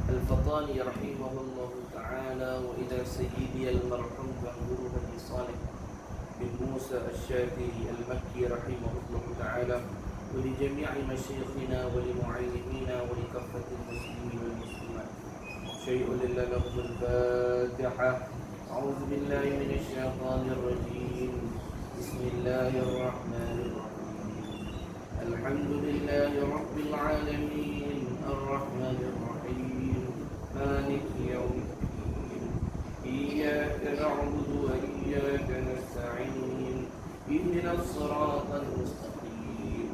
الفطاني رحمه الله تعالى، وإلى سيدي المرحوم جمهور بني صالح بن موسى الشافعي المكي رحمه الله تعالى، ولجميع مشايخنا ولمعلمينا ولكافة المسلمين والمسلمات. شيء لله لفظ الفاتحة. أعوذ بالله من الشيطان الرجيم. بسم الله الرحمن الرحيم. الحمد لله رب العالمين الرحمن الرحيم مالك يوم الدين. إياك نعبد وإياك نستعين. اهدنا الصراط المستقيم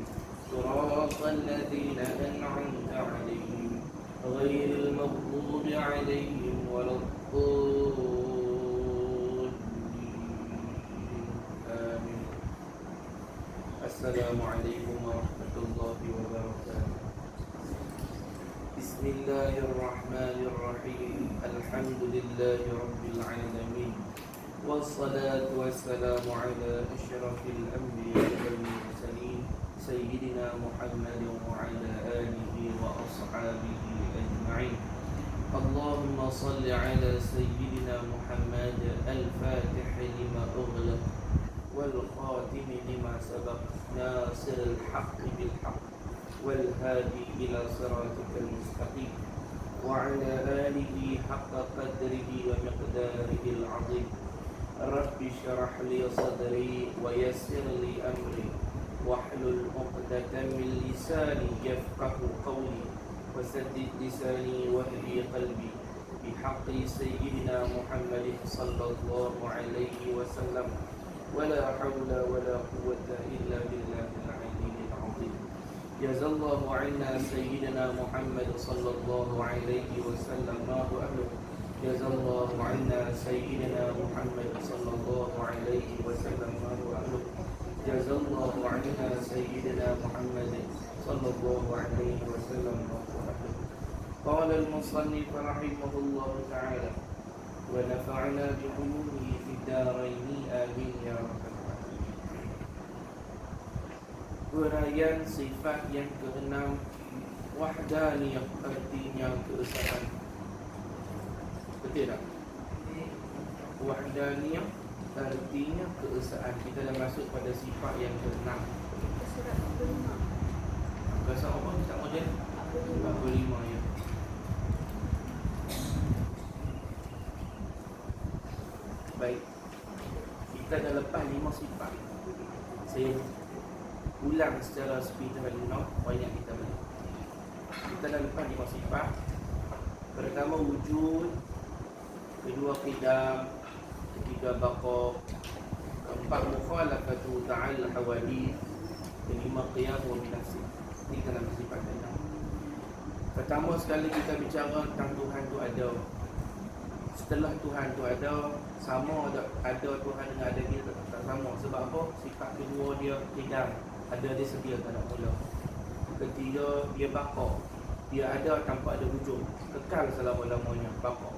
صراط الذين أنعمت عليهم غير المغضوب عليهم ولا الضالين. آمين. السلام عليكم ورحمة الله وبركاته. بسم الله الرحمن الرحيم. الحمد لله رب العالمين، والصلاة والسلام على أشرف الأنبياء والمرسلين سيدنا محمد وعلى آله وأصحابه أجمعين. اللهم صل على سيدنا محمد الفاتح لما أغلق والخاتم لما سبق ناصر الحق بالحق والهادي إلى صراطك المستقيم وعلى آله حق قدره ومقداره العظيم. رب اشرح لي صدري ويسر لي أمري واحلل عقدة من لساني يفقه قولي وسدد لساني واهدي قلبي بحق سيدنا محمد صلى الله عليه وسلم. ولا حول ولا قوة إلا بالله العلي العظيم. جزا الله عنا سيدنا محمد صلى الله عليه وسلم ما هو أهله. جزا الله عنا سيدنا محمد صلى الله عليه وسلم ما هو أهله. جزا الله عنا سيدنا محمد صلى الله عليه وسلم ما هو أهله. قال المصنف رحمه الله تعالى: ونفعنا بعلومه في الدارين آمين يا رب العالمين. Huraian sifat yang keenam, wahdaniyah, artinya keesaan. Betul tak? Wahdaniyah artinya keesaan. Kita dah masuk pada sifat yang keenam. Bahasa apa kita model? 45 ya. Baik. Kita dah lepas 5 sifat. Saya ulang secara speed banyak kita balik. Kita dah lepas 5 sifat. Pertama wujud, kedua qidam, ketiga baqa, keempat mukhalafatu ta'al hawadith, kelima qiyam wa binafsi. Ini kita nama sifat keenam. Pertama sekali kita bicara tentang Tuhan tu ada. Setelah Tuhan tu ada, sama ada Tuhan dengan ada dia tak sama. Sebab apa? Sifat kedua dia qidam, ada dia sedia tak nak mula. Ketiga dia baqa, dia ada tanpa ada wujud, kekal selama-lamanya, baqa.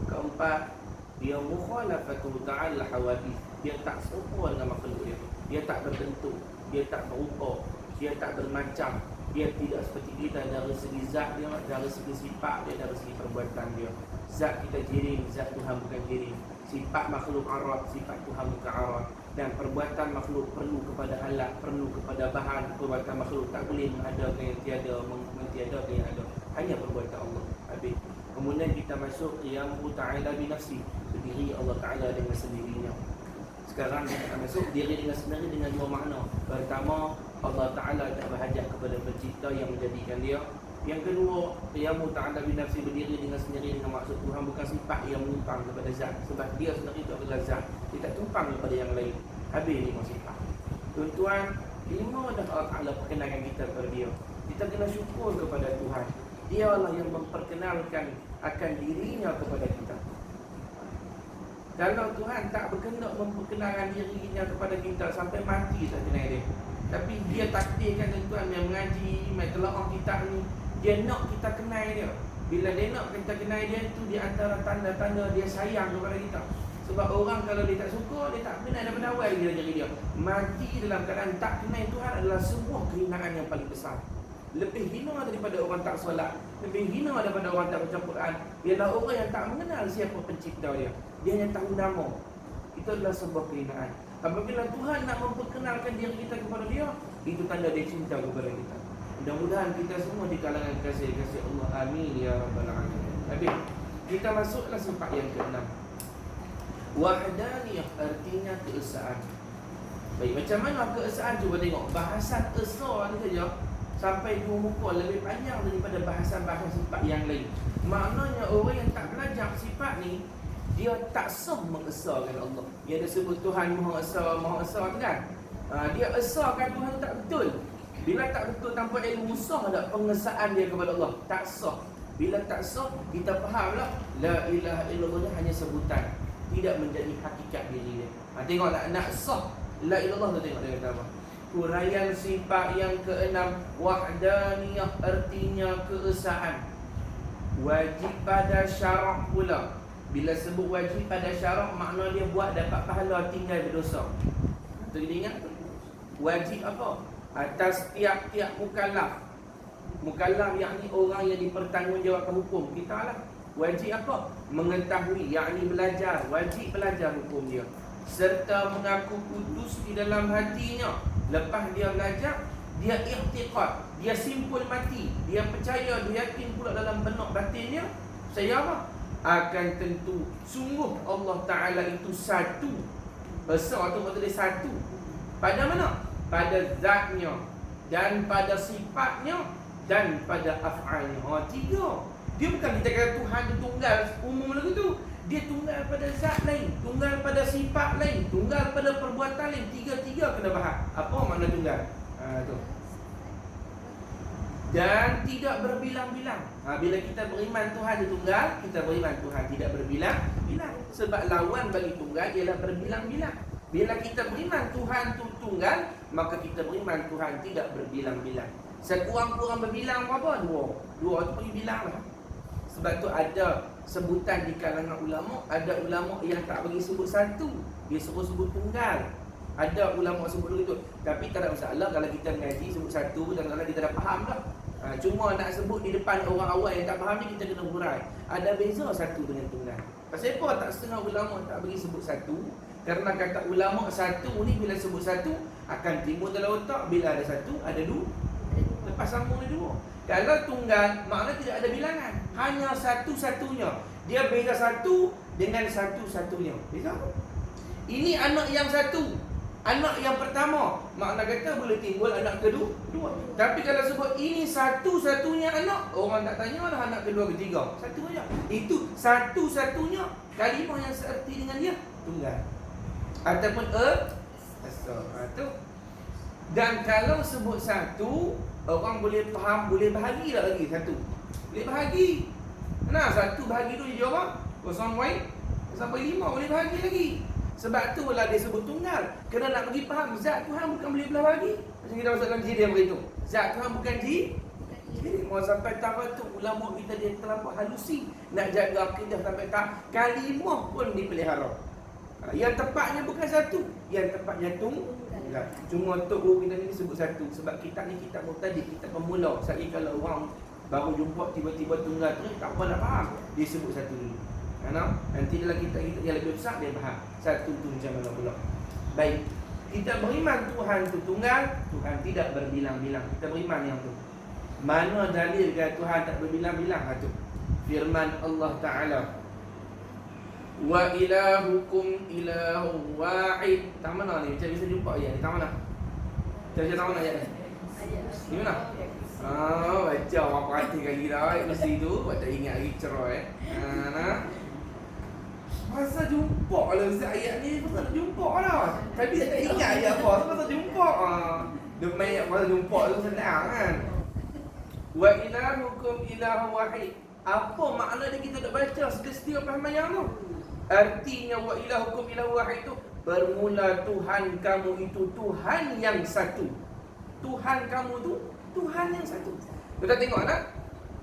Keempat, dia mukhalafatu ta'al hawadith, dia tak serupa dengan makhluk dia. Dia tak berbentuk, dia tak berupa, dia tak bermacam, dia tidak seperti kita dari segi zat dia, dari segi sifat dia, dari segi perbuatan dia. Zat kita jirim, zat Tuhan bukan jirim. Sifat makhluk arad, sifat Tuhan bukan arad. Dan perbuatan makhluk perlu kepada alat, perlu kepada bahan. Perbuatan makhluk tak boleh mengadakan yang tiada, mentiadakan yang ada. Hanya perbuatan Allah. Habis. Kemudian kita masuk qiyamu ta'ala binafsi, berdiri Allah Ta'ala dengan sendirinya. Sekarang kita masuk diri dengan sendiri dengan dua makna. Pertama, Allah Ta'ala tak berhajat kepada pencipta yang menjadikan dia. Yang kedua, qiyamu ta'ala binafsi, berdiri dengan sendiri dengan maksud Tuhan bukan sifat yang menumpang kepada zat. Sebab dia sendiri itu adalah zat, dia tak tumpang kepada yang lain. Habis 5 sifat. Tuan-tuan, 5 dah Allah Ta'ala perkenalkan kita kepada dia. Kita kena syukur kepada Tuhan. Dia lah yang memperkenalkan akan dirinya kepada kita. Kalau Tuhan tak berkenan memperkenalkan dirinya kepada kita sampai mati tak kenal dia. Tapi dia takdirkan tuan-tuan yang mengaji, mai telaah kitab ni, dia nak kita kenal dia. Bila dia nak kita kenal dia, itu di antara tanda-tanda dia sayang kepada kita. Sebab orang kalau dia tak suka, dia tak kenal daripada awal dia jadi dia. Mati dalam keadaan tak kenal Tuhan adalah sebuah kehinaan yang paling besar. Lebih hina daripada orang tak solat. lebih hina daripada orang tak baca Quran ialah orang yang tak mengenal siapa pencipta dia. Dia hanya tahu nama. Itu adalah sebuah kehinaan. Apabila Tuhan nak memperkenalkan diri kita kepada dia, itu tanda dia cinta kepada kita. Mudah-mudahan kita semua di kalangan kasih-kasih Allah. Amin ya rabbal alamin. Habis kita masuklah sifat yang keenam. Wahdaniyah artinya keesaan. Baik, macam mana keesaan? Cuba tengok bahasan esa ni saja sampai 2 muka, lebih panjang daripada bahasan-bahasan sifat yang lain. Maknanya orang yang tak belajar sifat ni, dia tak sah mengesahkan Allah. Dia ada sebut Tuhan Maha Esa tu kan. Dia esahkan Tuhan tak betul. Bila tak betul tanpa ilmu, sah tak pengesaan dia kepada Allah? Tak sah. Bila tak sah, kita fahamlah la ilaha illallah ni hanya sebutan, tidak menjadi hakikat diri dia. Tengoklah nak sah la ilallah tu, tengok dia kata apa. Huraian sifat yang keenam, wahdaniyah artinya keesaan. Wajib pada syarak pula. Bila sebut wajib pada syarak, makna dia buat dapat pahala, tinggal berdosa. Tu kita ingat tu. Wajib apa? Atas tiap-tiap mukallaf. Mukallaf yakni orang yang dipertanggungjawabkan hukum. Kita lah. Wajib apa? Mengetahui, yakni belajar. Wajib belajar hukum dia. Serta mengaku putus di dalam hatinya. Lepas dia belajar, dia i'tiqad, dia simpul mati, dia percaya, dia yakin pula dalam benak batinnya, saya apa? Akan tentu sungguh Allah Ta'ala itu satu. Besar tu maksudnya satu. Pada mana? Pada zatnya, dan pada sifatnya, dan pada af'alnya. Tiga. Dia bukan kita kata Tuhan tu tunggal umum lagu tu. Dia tunggal pada zat lain, tunggal pada sifat lain, tunggal pada perbuatan lain. Tiga-tiga kena faham. Apa makna tunggal? Tu. Dan tidak berbilang-bilang. Bila kita beriman Tuhan itu tunggal, kita beriman Tuhan tidak berbilang-bilang. Sebab lawan bagi tunggal ialah berbilang-bilang. Bila kita beriman Tuhan itu tunggal, maka kita beriman Tuhan tidak berbilang-bilang. Sekurang-kurang berbilang berapa? Dua tu pergi bilang lah. Sebab tu ada sebutan di kalangan ulama, ada ulama yang tak bagi sebut satu, dia suruh sebut tunggal. Ada ulama sebut begitu. Tapi tak ada masalah kalau kita mengaji sebut satu, kadang-kadang kita dah faham dah. Cuma nak sebut di depan orang awam yang tak faham ni, kita kena hurai. Ada beza satu dengan tunggal. Pasal apa tak setengah ulama tak bagi sebut satu? Kerana kata ulama satu ni bila sebut satu akan timbul dalam otak bila ada satu, ada dua. Lepas sambung ni dua. Kalau tunggal, makna tidak ada bilangan. Hanya satu-satunya. Dia beza satu dengan satu-satunya. Beza apa? Ini anak yang satu, anak yang pertama. Makna kata boleh timbul anak kedua. Tapi kalau sebut ini satu-satunya anak, orang tak tanya lah anak kedua, ketiga. Satu saja. Itu satu-satunya kalimah yang seerti dengan dia. Tunggal. Ataupun tu. Dan kalau sebut satu, orang boleh faham, boleh bahagi tak lagi satu. Boleh bahagi. Nah, satu bahagi tu dia jawab 0.5 boleh bahagi lagi. Sebab tu lah dia sebut tunggal. Kerana nak bagi faham zat Tuhan bukan boleh belah bahagi. Macam kita masuk dalam dia beritahu. Zat Tuhan bukan jadi mau sampai tahap tu ulama kita dia terlampau halusi nak jaga akidah sampai tahap kalimah pun dipelihara. Yang tepatnya bukan satu, yang tepatnya tunggal. Cuma untuk guru kita ni sebut satu. Sebab kitab ni kitab mubtadi', kitab pemula. Sekali kalau orang baru jumpa tiba-tiba tunggal tu, tak apa nak faham, dia sebut satu dulu. Nanti dalam kitab-kitab yang lebih besar dia faham satu tu macam mana pula. Baik, kita beriman Tuhan tu tunggal, Tuhan tidak berbilang-bilang. Kita beriman yang tu. Mana dalil kata Tuhan tak berbilang-bilang? Tu firman Allah Ta'ala, wa ilahukum ilahu wahid. Tak mana ni? Macam bisa jumpa ayat ni. Tak mana? Macam tak mana ayat ni? Di mana? Baca apa hati kali dah mesti tu. Buat tak ingat lagi cerai. Masa jumpa lah Ustaz ayat ni. Masa nak jumpa lah. Tapi tak ingat ayat apa. Masa jumpa. Demi masa jumpa tu senang kan. Wa ilahukum ilahu wahid. Apa makna dia kita nak baca setiap pahaman yang tu? Artinya wa ilahukum ilahu wahid itu bermula Tuhan kamu itu Tuhan yang satu. Tuhan kamu tu Tuhan yang satu. Kita tengok tak?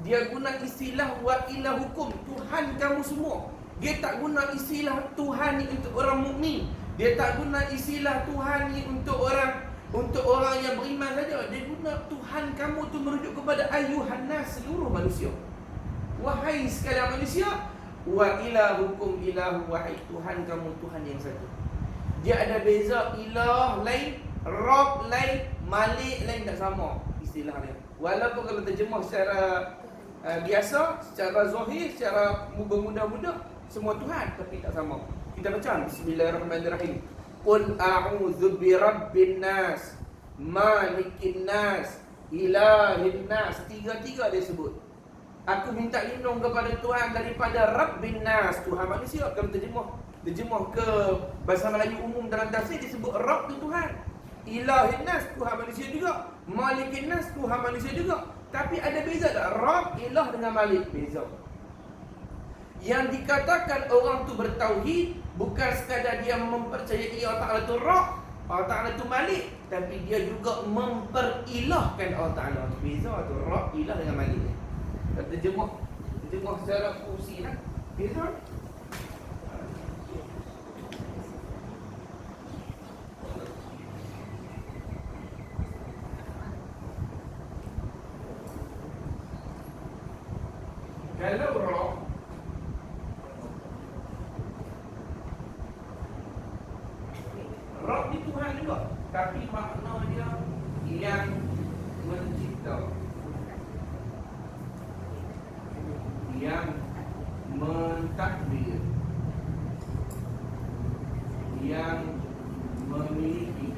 Dia guna istilah wa ilahukum, Tuhan kamu semua. Dia tak guna istilah Tuhan ni untuk orang mukmin. Dia tak guna istilah Tuhan ni untuk orang yang beriman saja. Dia guna Tuhan kamu tu merujuk kepada ayuhan nas, seluruh manusia. wahai sekalian manusia, wa ilahukum ilahu wahid, Tuhan kamu Tuhan yang satu. Dia ada beza, ilah lain, Rabb lain, Malik lain, tak sama istilah dia. Walaupun kalau terjemah secara biasa, secara zahir, secara bermudah-mudah, semua Tuhan, tapi tak sama. Kita baca Bismillahirrahmanirrahim. Qul a'udzu birabbin nas, malikin nas, ilahin nas. Tiga-tiga dia sebut. Aku minta lindung kepada Tuhan daripada Rabbin nas, Tuhan manusia. Kalau terjemah ke bahasa Melayu umum dalam tafsir disebut Rabb itu Tuhan. Ilahin nas, Tuhan manusia juga. Malikin nas, Tuhan manusia juga. Tapi ada beza tak? Rabb, ilah dengan Malik, beza. Yang dikatakan orang tu bertauhid bukan sekadar dia mempercayai Allah Ta'ala tu Rabb, Allah Ta'ala tu Malik, tapi dia juga memperilahkan Allah Ta'ala. Beza tu, Rabb, ilah dengan Malik. Terjemah secara fungsi lah. Beza. Kalau Rabb ni Tuhan juga, tapi makna dia yang mencipta, yang mentadbir, yang memiliki.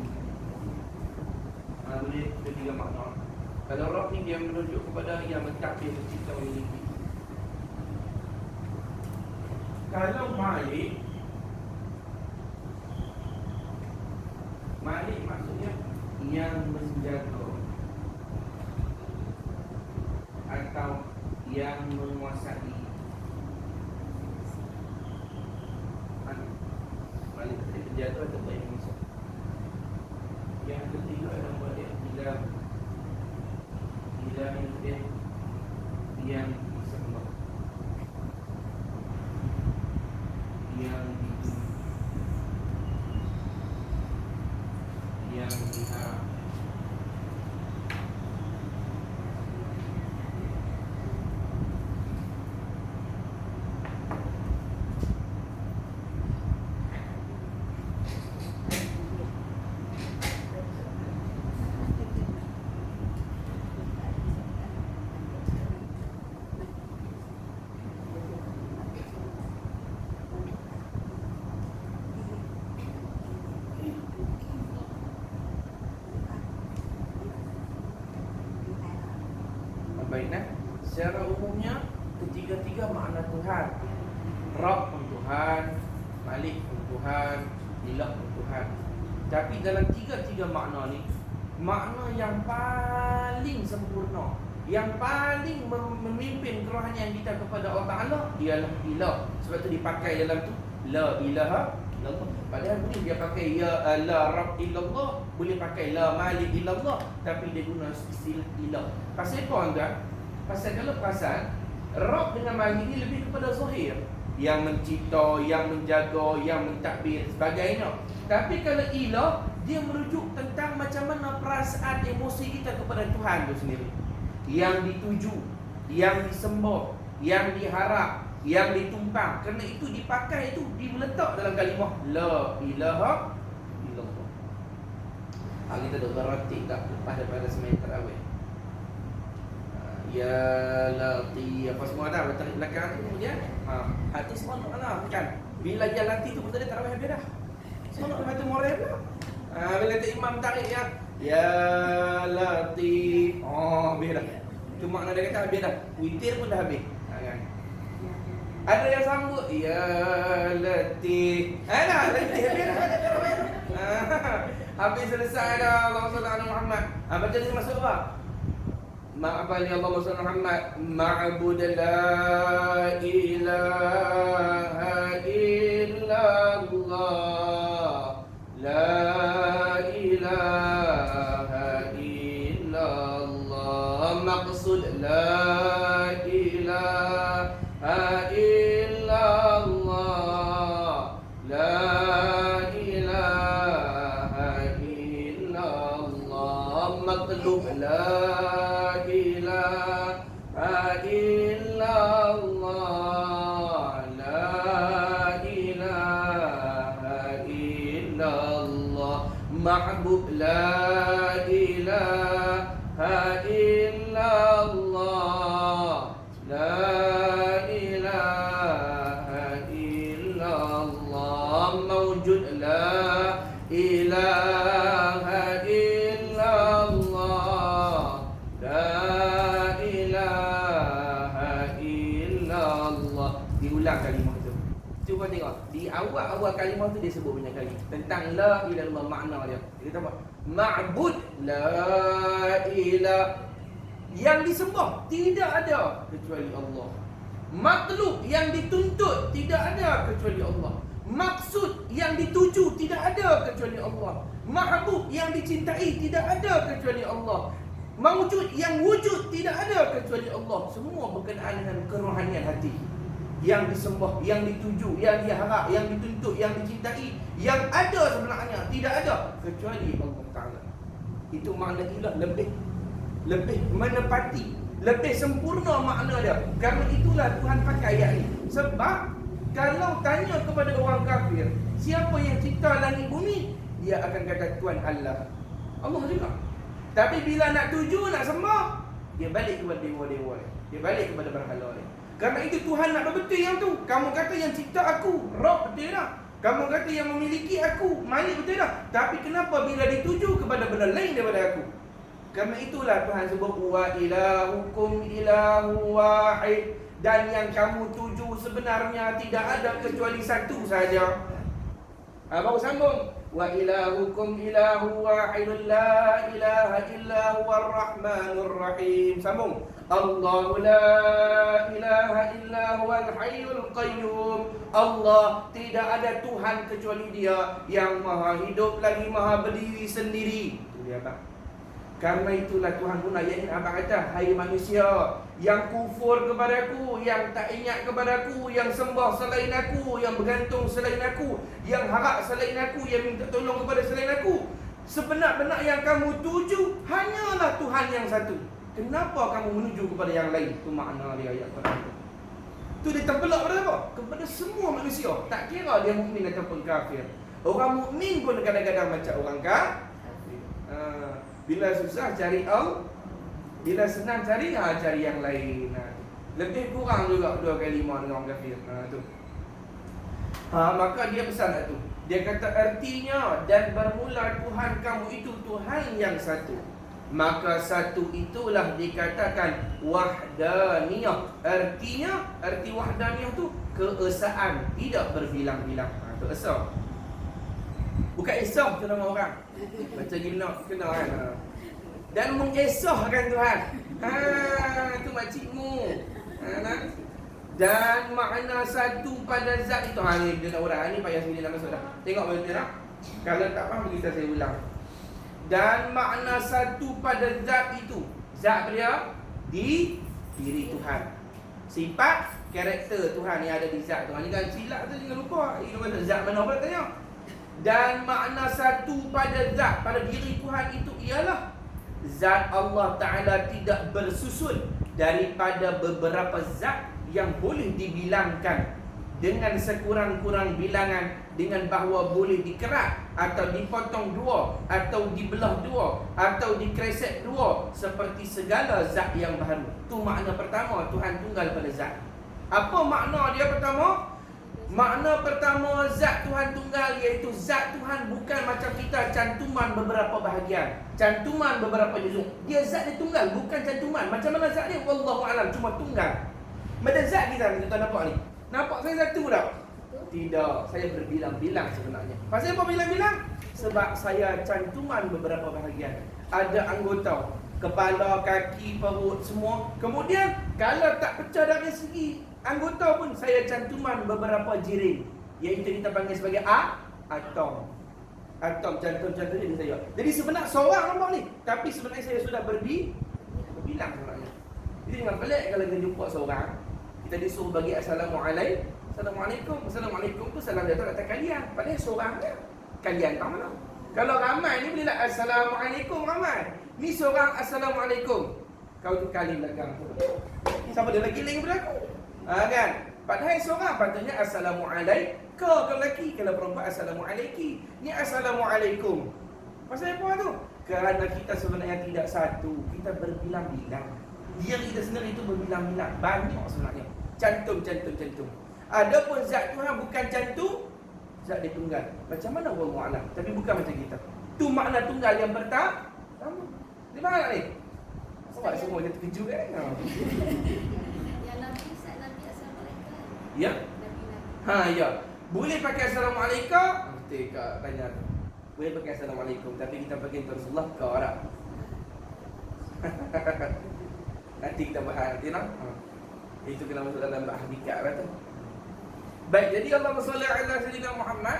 Boleh ketiga makna. Kalau Rabb ni dia menunjuk kepada yang mentadbir, mencipta, memiliki. Kalau Malik maksudnya yang menjaga atau yang menguasai. Malik tadi penjaga atau yang menguasai. Yang ketiga adalah Malik ilah yang disembah, yang diharap. Baiklah, secara umumnya ketiga-tiga makna Tuhan. Rabb pun Tuhan, Malik pun Tuhan, Ilah pun Tuhan. Tapi dalam tiga-tiga makna ni, makna yang paling sempurna, yang paling memimpin kerohanian kita kepada Allah Ta'ala ialah Ilah. Sebab tu dipakai dalam tu La ilaha illallah. Padahal boleh dia pakai La Rabb illallah, boleh pakai La Malik illallah, tapi dia guna istilah ilah. Pasal apa tuan? Pasal kalau perasan, Rabb dengan Malik ni lebih kepada zahir, yang mencipta, yang menjaga, yang mentadbir sebagainya. Tapi kalau ilah, dia merujuk tentang macam mana perasaan emosi kita kepada Tuhan itu sendiri, yang dituju, yang disembah, yang diharap, yang ditumpang. Kerana itu dipakai, itu diletak dalam kalimah La ilaha illallah. Kita dah berarti tak lepas daripada semayang tarawih. Ya Latif, apa semua dah letak di belakang tu kemudian hati semua nak mana kan. Bila dia Latif tu betul dia tarawih habis dah. Semua nak baca moral pula. Bila tak imam tarik ya Latif. Habis dah. Tu makna dia kata habis dah. Witir pun dah habis. Kan. Ada yang sambut ya Latif. Dah Latif habis dah. Habis selesai dah. Allahumma salli ala Muhammad. Baca dia masuk apa? Ma'abali Allahumma salli ala Muhammad. Ma'bud la ilaha illallah. La ilaha illallah. Maqsud la ilaha illallah. La ilaha illallah. Matlub la ilaha illallah. ma'bud la ilaha illallah. La ilaha illallah. Mawjud la ilaha illallah. La ilaha illallah. Diulang kalimah tu. Cuba tengok. Di awal-awal kalimah tu dia sebut banyak kali tentang la ilaha illallah, makna dia. Dia kata apa? Ma'bud la ilaha, yang disembah tidak ada kecuali Allah. Matlub, yang dituntut tidak ada kecuali Allah. Maksud yang dituju tidak ada kecuali Allah. Mahbub, yang dicintai tidak ada kecuali Allah. Mawujud, yang wujud tidak ada kecuali Allah. Semua berkenaan dengan kerohanian hati. Yang disembah, yang dituju, yang diharap, yang dituntut, yang dicintai, yang ada sebenarnya tidak ada kecuali Allah Ta'ala. Itu makna ilah lebih menepati, lebih sempurna makna dia. Kerana itulah Tuhan pakai ayat ni. Sebab kalau tanya kepada orang kafir, siapa yang cipta langit bumi, dia akan kata Tuhan Allah. Allah juga. Tapi bila nak tuju, nak sembah, dia balik kepada dewa-dewa dia. Dia balik kepada berhala dia. Kerana itu Tuhan nak berbetul yang tu. Kamu kata yang cipta aku, Rabb, betul tak? Kamu kata yang memiliki aku, Malik, betul tak? Tapi kenapa bila dituju kepada benda lain daripada aku? Kerana itulah Tuhan sebut wa ilahukum ilahu wahid, dan yang kamu tuju sebenarnya tidak ada kecuali satu saja. Baru sambung wa ilahukum ilahu wahidun la ilaha illa huwar rahmanur rahim. Sambung Allahu la ilaha illa huwal hayyul qayyum. Allah, tidak ada Tuhan kecuali Dia yang maha hidup lagi maha berdiri sendiri. Itu dia apa? Karena itulah Tuhan pun ayat ini abang kata, hai manusia yang kufur kepadaku, yang tak ingat kepadaku, yang sembah selain aku, yang bergantung selain aku, yang harap selain aku, yang minta tolong kepada selain aku, sebenar-benar yang kamu tuju hanyalah Tuhan yang satu. Kenapa kamu menuju kepada yang lain? Itu makna dia ayat Quran itu. Itu dia terbelah kepada apa? Kepada semua manusia. Tak kira dia mukmin ataupun kafir. Orang mukmin pun kadang-kadang macam orang kafir. Bila susah cari Allah, bila senang cari yang lain. Lebih kurang juga 2 kali 5 dengan orang kafir. Tu. Maka dia pesan tu. Dia kata artinya, dan bermula Tuhan kamu itu Tuhan yang satu. Maka satu itulah dikatakan wahdaniyah. Artinya, arti wahdaniyah tu keesaan, tidak berbilang-bilang. Itu esa. Bukan esah tu nama orang. Macam gimana kenal kan. Dan mengesahkan Tuhan. Itu makcikmu. Dan makna satu pada zat itu. Ni dia nak urang. Ni payah sini nama sudah. Tengok betul tak? Kalau tak faham kita saya ulang. Dan makna satu pada zat itu. Zat dia di diri Tuhan. Sifat karakter Tuhan yang ada di zat Tuhan. Ni kan silap tu jangan lupa. Ini mana zat mana pula tanya. Dan makna satu pada zat, pada diri Tuhan itu ialah zat Allah Ta'ala tidak bersusun daripada beberapa zat yang boleh dibilangkan dengan sekurang-kurang bilangan, dengan bahawa boleh dikerat atau dipotong dua, atau dibelah dua, atau dikresek dua, seperti segala zat yang baru. Itu makna pertama, Tuhan tunggal pada zat. Apa makna dia pertama? Makna pertama zat Tuhan tunggal, iaitu zat Tuhan bukan macam kita cantuman beberapa bahagian, cantuman beberapa juzuk. Dia zat dia tunggal, bukan cantuman. Macam mana zat dia? Wallahu alam, cuma tunggal. Macam zat kita ni, tuan nampak ni. Nampak saya satu tak? Tidak, saya berbilang-bilang sebenarnya. Pasal apa bilang-bilang? Sebab saya cantuman beberapa bahagian. Ada anggota, kepala, kaki, perut, semua. Kemudian kalau tak pecah dari segi anggota pun, saya cantuman beberapa jirim, iaitu kita panggil sebagai atom. Atom, jantung-jantung ini saya. Jadi sebenarnya seorang nampak ni, tapi sebenarnya saya sudah berbilang sebenarnya. Jadi jangan pelik kalau kita jumpa seorang, kita disuruh bagi Assalamualaikum. Assalamualaikum tu salam datang atas kalian. Padahal seorang je. Kalian tak mana? Kalau ramai ni bolehlah Assalamualaikum ramai. Ni seorang Assalamualaikum. Kau tu kali belakang. Siapa dia lagi lagi berlaku? Kan? Padahal seorang patutnya Assalamualaikum. Kalau lelaki, kalau perempuan Assalamualaikum. Ni Assalamualaikum. Pasal apa tu? Kerana kita sebenarnya tidak satu, kita berbilang-bilang. Diri kita sendiri itu berbilang-bilang. Banyak sebenarnya. Cantum. Adapun zat Tuhan bukan cantum, zat dia tunggal. Macam mana Allah Mu'alam? Tapi bukan macam kita. Tu makna tunggal yang pertama. Di mana ni? Awak semua dia terkejut kan? Yang Nabi asal mereka. Ya? Nabi. Ya. Boleh pakai Assalamualaikum? Mesti Kak tanya tu. Boleh pakai Assalamualaikum, tapi kita pakai Rasulullah ke Arab. Nanti kita bahas nanti nak. Itu kena masuk dalam bahas nikah kata. Baik, jadi Allahumma salli ala sayyidina Muhammad.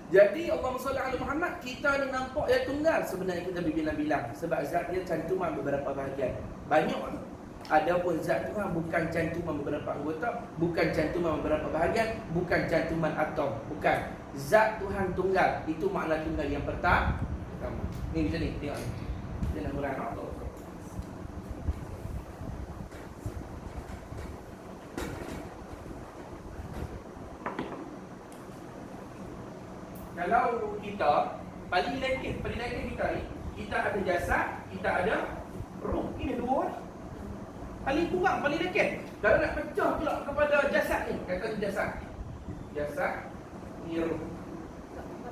Jadi Allahumma salli ala Muhammad, kita ni nampak dia tunggal, sebenarnya kita berbilang-bilang sebab zat dia cantuman beberapa bahagian. Banyak tu. Adapun zat Tuhan bukan cantuman beberapa anggota, bukan cantuman beberapa bahagian, bukan cantuman atom, bukan. Zat Tuhan tunggal. Itu makna tunggal yang pertama. Ni macam ni, tengok ni. Dia nak murah Allah. Kalau kita paling lekeh kita ni, kita ada jasad, kita ada roh. Ini dua ni. Paling kurang, paling lekeh. Kalau nak pecah pula kepada jasad ni, kata jasad. Jasad ni roh.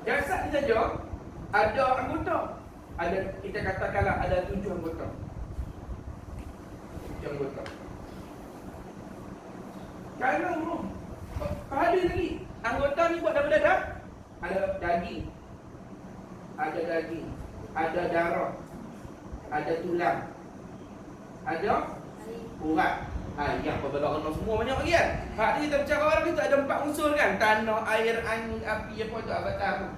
Jasad ni saja ada anggota. Ada, kita katakanlah ada 7 anggota. 7 anggota. Kalau roh, pada lagi anggota ni buat daripada dah. Ada daging, ada darah, ada tulang, ada urat. Yang berbeda orang semua banyak lagi kan. Hak ni kita bercakap orang kita ada 4 unsur kan. Tanah, air, angin, api, apa tu, avatar tu.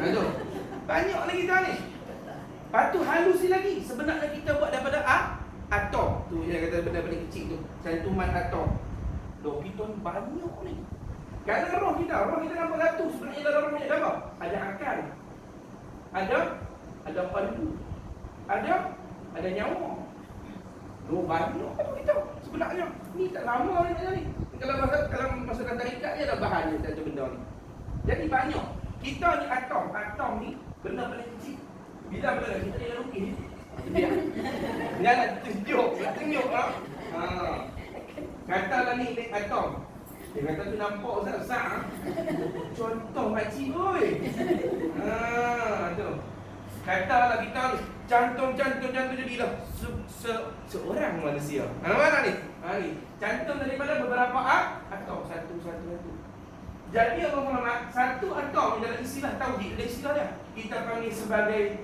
Tu. Banyak lagi kita ni. Lepas tu halusi lagi. Sebenarnya kita buat daripada atom. Tu yang kata benda-benda kecil tu. Cantuman atom. Loh, kita ni banyak ni. Kalau roh kita nampak satu. Sebenarnya dalam roh ni ada apa? Ada akal. Ada pandu. Ada nyawa. Loh, banyak apa kita sebenarnya. Ni tak lama ni. Kalau masukkan tarikat ni ada bahan dia satu benda ni. Jadi banyak. Kita ni atom ni benda paling kecil. Bila kita ni dah lukis. Dia nak tunjuk lah. Katalah ni atom. Dia kata tu nampak besar. Contoh makcik oi. Tu. Katalah kita ni cantum jadilah seorang manusia. Mana ni? Ni. Cantum daripada beberapa atom satu. Jadi Allah Muhammad, satu atom dalam istilah tauhid, ada istilah dia. Kita panggil sebagai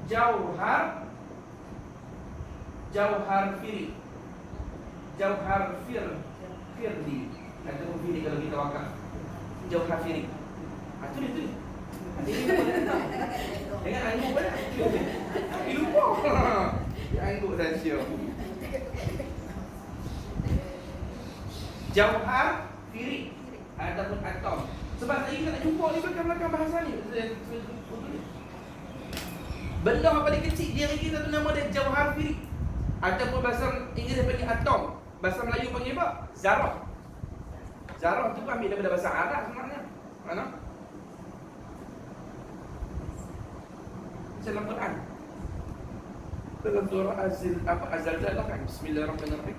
jauhar firli. Atau firli kalau kita wakaf. Jauhar firli. Itu dia. Dengan angguk pada. Lupa. Angguk rahsia. Jauhar firli ataupun atom. Sebab saya nak jumpa ni belakang bahasa ni. Benda yang paling kecil diri kita tu nama dia jauhar firli. Ataupun bahasa Inggeris panggil atom. Bahasa Melayu panggil apa? Zarah. Zarah tu ambil daripada bahasa Arab sebenarnya. Mana? Dalam Quran. Dalam surah Az-Zalzalah kan. Bismillahirrahmanirrahim.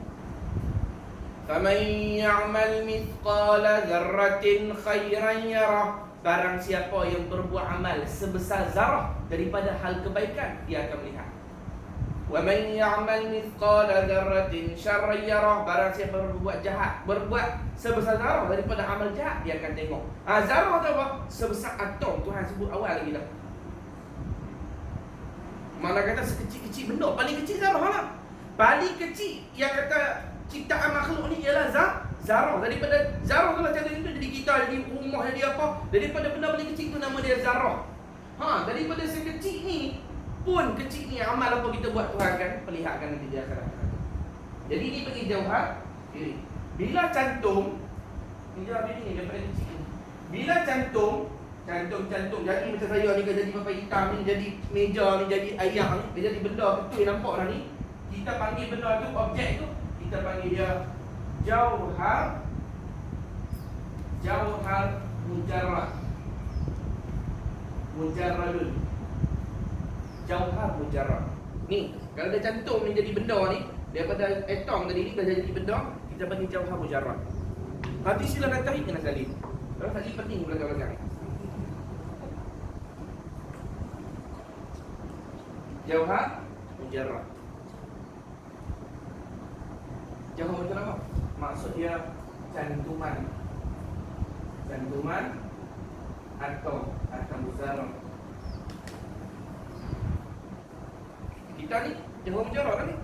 Faman ya'mal mithqala dzarratin khairan yarah. Barang siapa yang berbuat amal sebesar zarah daripada hal kebaikan, dia akan melihat. Wa man ya'mal mithqala dzarratin syarran yarah. Barang siapa berbuat jahat, berbuat sebesar zarah daripada amal jahat, dia akan tengok. Zarah tu apa? Sebesar atom. Tuhan sebut awal lagi dah. Mana kata sekecil-kecil benda, paling kecil zarah lah. Paling kecil yang kata ciptaan makhluk ni ialah zarah. Daripada zarah tu macam tu jadi kita, jadi rumah, jadi apa. Daripada benda paling kecil tu nama dia zarah. Daripada sekecil ni pun kecil ni amal apa kita buat Tuhan kan perlihatkan nanti di akhirat. Jadi ini bagi jauhar firli. Bila cantum ni jauhar firli ni daripada kecil. Bila cantum jadi macam saya ni jadi papai hitam ni, jadi meja ni, jadi ayam ni, dia jadi benda betul nampak dah ni. Kita panggil benda tu, objek tu, kita panggil dia jauhar mujarrad. mujarradun. Jauhar mujarrad. Ni, kalau dah cantum ni jadi benda ni, daripada atom tadi ni dah jadi benda, kita panggil jauhar mujarrad. Hati sila nak tarik kena salin. Kalau salin penting belakang-belakang. Jauhar mujarrad. Jauhar mujarrad apa? Maksud dia cantuman. Cantuman atom mujarrad. Kita ni jauhar mujarrad kan ni.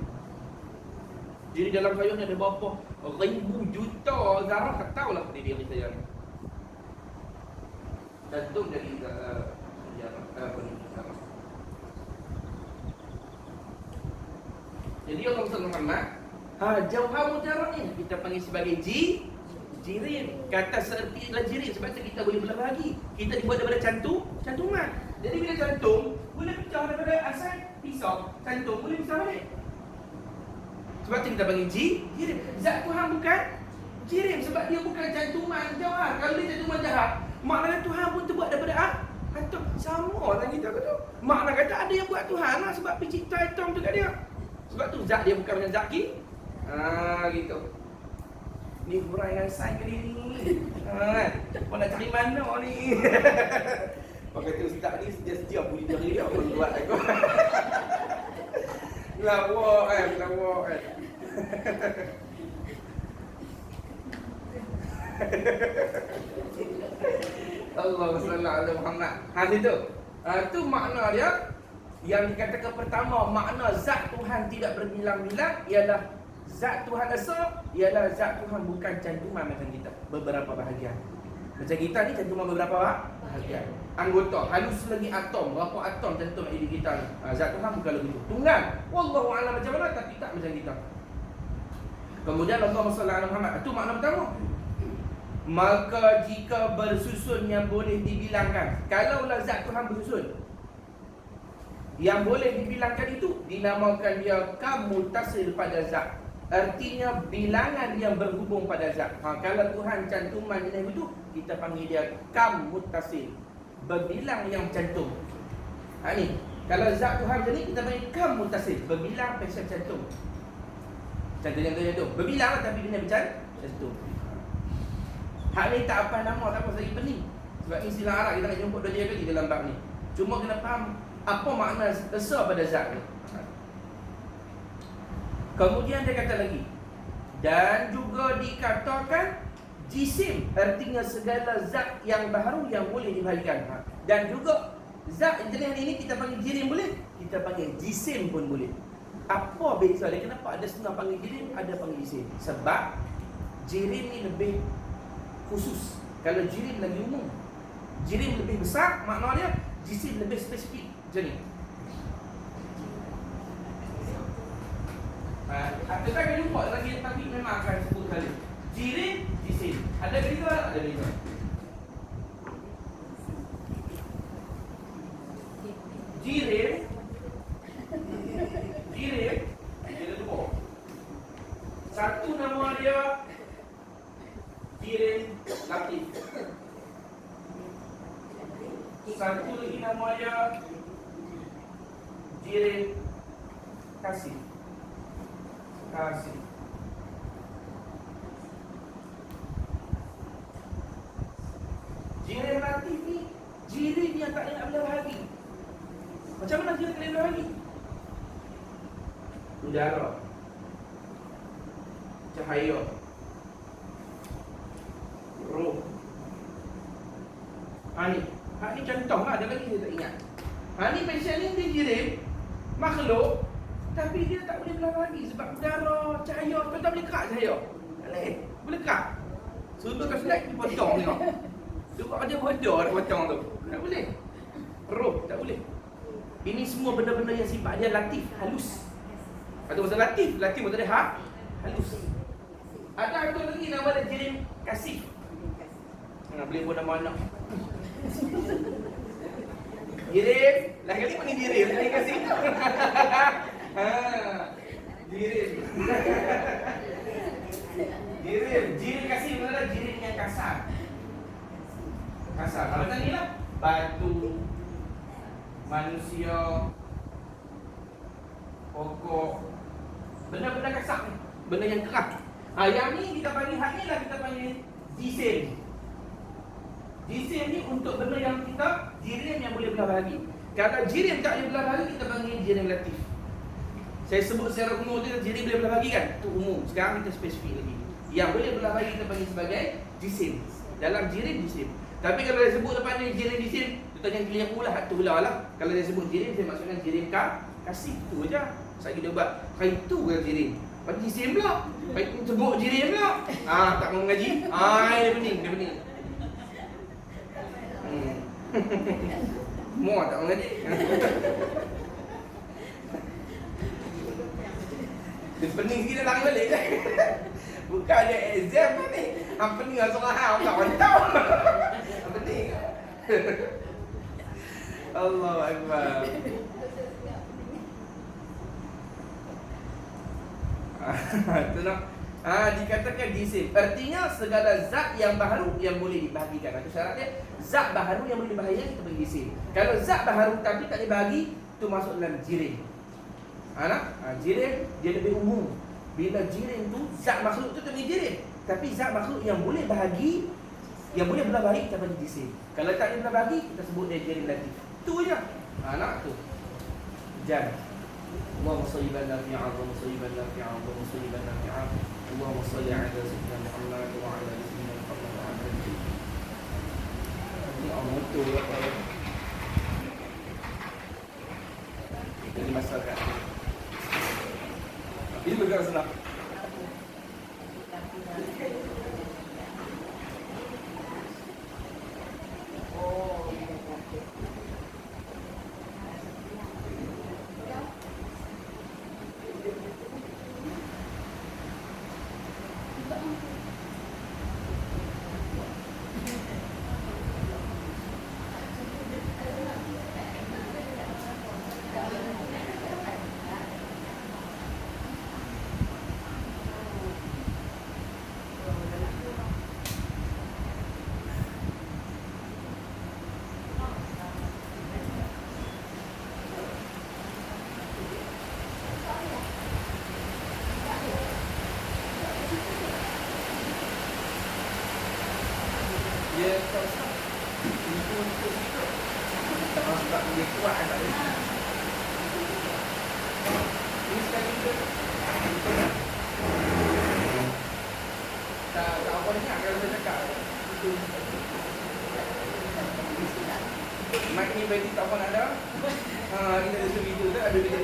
Jadi dalam sayur ni ada berapa ribu juta zarah, tak tahulah diri kita yang cantum dari mujarrad apa ni zarah. Jadi Allah Muhammad, jauhar mujarrad ni kita panggil sebagai jirim. Kata seertilah jirim sebab tu kita boleh belah lagi. Kita dibuat daripada cantuman. Jadi bila cantum boleh pecah daripada asal pisau, cantum boleh pisah balik. Sebab tu kita panggil jirim. Zat Tuhan bukan jirim sebab dia bukan cantuman jauhar. Kalau dia cantuman jahat, maknanya Tuhan pun terbuat daripada atom. Sama lah kita kata. Makna kata ada yang buat Tuhan lah sebab pencipta atom tu kat dia. Sebab tu zat dia bukan macam zat gitu. Ni huraian sains kali ni. Kau nak cari mana ni? Kau kata ustaz ni sedia boleh cari dia pun buat aku. Lawak kan. Allahumma salli ala Muhammad. Situ. Tu makna dia. Yang dikatakan pertama, makna zat Tuhan tidak berbilang-bilang ialah zat Tuhan esa, ialah zat Tuhan bukan cantuman macam kita, beberapa bahagian. Macam kita ni cantuman beberapa bahagian. Anggota, halus lagi atom, berapa atom cantum diri kita ni. Zat Tuhan bukan begitu. Tunggal. Wallahu a'lam macam mana, tapi tak macam kita. Kemudian Allahumma salli ala Muhammad. Itu makna pertama. Maka jika bersusun yang boleh dibilangkan, kalaulah zat Tuhan bersusun, yang boleh dibilangkan itu dinamakan dia kam muttasil pada zat. Artinya bilangan yang berhubung pada zat. Kalau Tuhan cantuman jenis itu, kita panggil dia kam muttasil, berbilang yang cantum. Ni, kalau zat Tuhan macam ni, kita panggil kam muttasil, berbilang pasal cantum. Cantum. Berbilang tapi dia macam cantum. Hak ni tak apa nama, tak apa lagi pening. Sebab ni istilah Arab, kita nak jumpa dua dia kali dalam bab ni. Cuma kena faham apa makna esa pada zat ni. Kemudian dia kata lagi, dan juga dikatakan jisim, artinya segala zat yang baharu yang boleh dibahagikan. Dan juga zat jenis ini kita panggil jirim boleh, kita panggil jisim pun boleh. Apa beza dia? Kenapa ada setengah panggil jirim, ada panggil jisim? Sebab jirim ni lebih khusus. Kalau jirim lagi umum, jirim lebih besar, makna dia jisim lebih spesifik. Macam ni. Kita akan jumpa lagi, tapi memang akan sebut kali. Jirim, jisim. Ada beza? Ada beza. Jirim ada dua. Satu nama dia jirim latif. Satu lagi nama dia jirim kasih. Jirim latif ni jirim yang tak nak belah lagi. Macam mana jirim tak nak belah lagi? Udara, cahaya, roh. Ni contoh lah, ada lagi saya tak ingat. Ni pasien ni dia jirim makhluk, tapi dia tak boleh belah lagi sebab udara, cahaya. Kau tak boleh kerak cahaya? Boleh kerak? Suruh kau select, dia potong tengok. Cuba ada bodoh nak potong tu. Tak boleh. Roh, tak boleh. Ini semua benda-benda yang sifat dia latif, halus. Ada maksud latif maksud dia halus. Ada satu lagi nama dia jirim kasih. Boleh pun nama anak. Jirim, lah kali panggil jirim, jirim kasih. Jirim kasih adalah jirim yang kasar. Kalau tadi lah batu, manusia, pokok, benda-benda kasar ni, benda yang keras. Yang ni kita panggil, hak ni lah kita panggil jisim. Jisim ni untuk benda yang kita, jirim yang boleh belah bahagi. Kalau jirim tak boleh belah bahagi, kita panggil jirim latif. Saya sebut secara umum tu, jirim boleh belah bahagi kan? Itu umum. Sekarang kita spesifik lagi. Yang boleh belah bahagi kita panggil sebagai jisim. Dalam jirim, jisim. Tapi kalau dia sebut depan ni jirim, jisim, dia tanya keliru lah, tu lah. Kalau dia sebut jirim, saya maksudkan jirim kasih. Itu je. Saya dia buat, itu kan jirim. Lepas jisim pula. Lepas sebut jirim pula. Tak mau mengaji. Dia pening. More tak mau mengaji. Dia pening sikit dia lari balik. Bukan dia exam ni. Pening lah seorang hal. Tak tahu. Pening. Allahu Akbar. Itu nak. Dikatakan jisim. Artinya segala zat yang baharu yang boleh dibahagikan. Itu syarat dia. Zat baharu yang boleh dibahagikan kita panggil jisim. Kalau zat baharu tapi tak dibahagi, itu masuk dalam jirim. Jirim dia lebih umum. Bila jirim tu zat makhluk tu panggil jirim. Tapi zat makhluk yang boleh bahagi, yang boleh belah bahagi kita panggil jisim. Kalau tak boleh belah bahagi, kita sebut dia jirim latif. Tu je. Tu. Jan. Allahumma salli ala Muhammad wa salliban nafi'an wa salliban nafi'an. Allahumma salli ala sayyidina Muhammad wa ala ali sayyidina Muhammad wa ala ali. Ini moto apa? Ini masalah. Ini bergerak senang. Dia tak usah. Itu untuk hidup. Sebab dia kuat tak boleh. Ini sekali juga. Tak apa dengar kalau saya cakap. Itu. Mic ni bagi tak apa nak ada. Kita ada video tu ada video.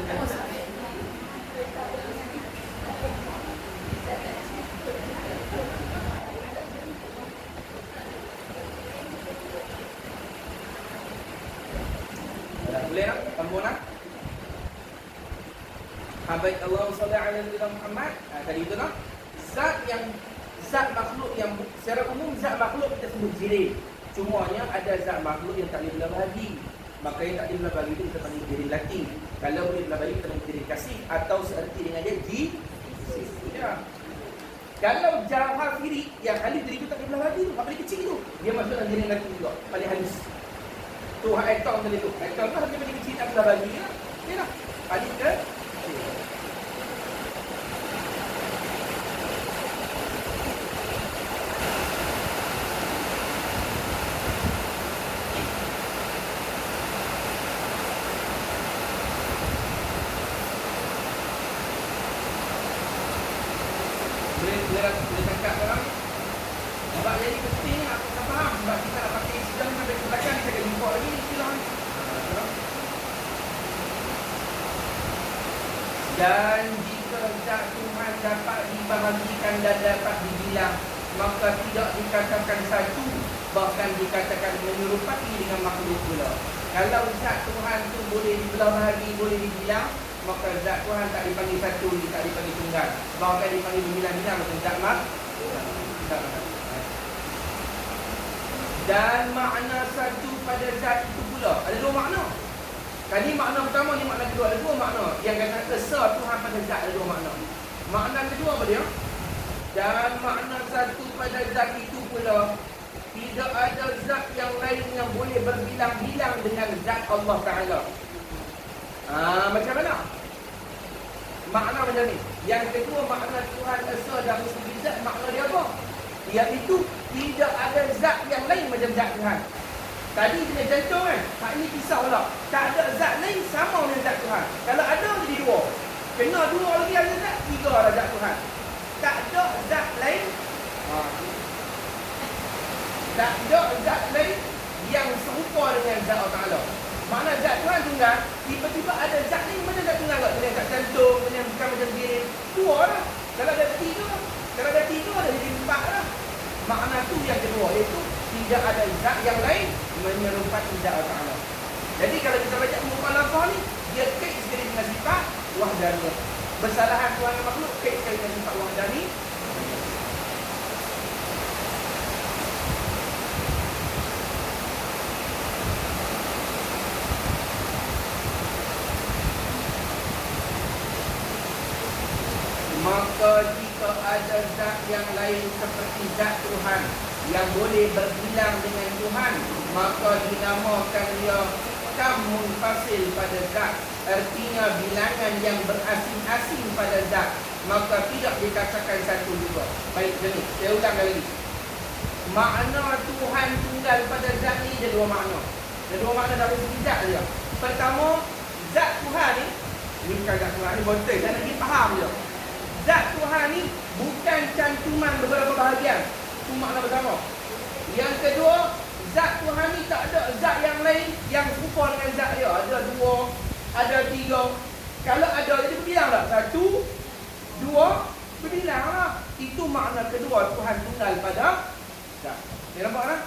Boleh tak? Sambung tak? Baik, Allahumma salli ala sayyidina Muhammad. Tadi itu tak? Zat makhluk yang secara umum zat makhluk kita sebut jirim. Cumanya ada zat makhluk yang tak boleh belah bahagi. Maka yang tak boleh belah bahagi itu kita panggil jirim latif. Kalau boleh belah bahagi kita panggil jirim kasih atau seerti dengan dia jisim. Ya. Kalau jawhar firik yang halus dari itu tak boleh belah bahagi tu, paling kecil tu. Dia masuk dalam jirim latif juga, paling halus. Tu atom tadi tu. Atom tu hanya paling kecil tak belah bahagi lah. Ya lah. Paling ke boleh cakap orang. Sebab jadi penting aku tak faham. Sebab kita nak pakai sidang sampai ke belakang, kita akan import lagi istilah. Dan jika zat Tuhan dapat dibahagikan dan dapat dibilang, maka tidak dikatakan satu, bahkan dikatakan menyerupai dengan makhluk pula. Kalau zat Tuhan tu boleh dibelah bahagi, boleh dibilang, maka zat Tuhan tak dipanggil satu, tak dipanggil tunggal, bahkan dipanggil berbilang-bilang macam zat makhluk. Dan makna satu pada zat itu pula ada dua makna. Tadi makna pertama, ni makna kedua. Ada dua makna. Yang kata esa Tuhan pada zat ada dua makna. Makna kedua apa dia? Dan makna satu pada zat itu pula, tidak ada zat yang lain yang boleh berbilang-bilang dengan zat Allah Ta'ala. Macam mana? Makna macam ni. Yang kedua, makna Tuhan Esa dari segi zat, makna dia apa? Iaitu tidak ada zat yang lain macam zat Tuhan. Tadi kena jantung kan? Hak ni pisau pula. Tak ada zat lain sama dengan zat Tuhan. Kalau ada jadi dua. Kena dua lagi ada zat, tiga ada zat Tuhan. Tak ada zat lain. Tak ada zat lain yang serupa dengan zat Allah Ta'ala. Mana zat Tuhan tunggal, tiba-tiba ada zat lain macam zat Tuhan tak? Macam kat jantung, macam bukan macam diri. Dua lah. Kalau ada tiga, ada jadi empat lah. Makna tu yang kedua, iaitu tidak ada zat yang lain menyerupai zat Allah Ta'ala. Jadi kalau kita baca mukhalafah ni, dia kait sekali dengan sifat wahdaniyah. Bersalahan Tuhan dan makhluk kait sekali dengan sifat wahdaniyah. Maka jika ada zat yang lain seperti zat Tuhan yang boleh berbilang dengan Tuhan, maka dinamakan dia kam munfasil pada zat. Artinya bilangan yang berasing-asing pada zat, maka tidak dikatakan satu juga. Baik, jadi saya ulang lagi. Makna Tuhan tunggal pada zat ni ada dua makna. Ada dua makna dari segi zat dia. Pertama, zat Tuhan ni bukan zat Tuhan ni betul, dan lagi faham je. Zat Tuhan ni bukan cantuman beberapa bahagian. Itu makna pertama. Yang kedua, zat Tuhan ni tak ada zat yang lain yang serupa dengan zat dia. Ada dua, ada tiga. Kalau ada, jadi berbilang tak? Satu, dua, berbilang lah. Itu makna kedua Tuhan tunggal pada zat. Dia nampak tak?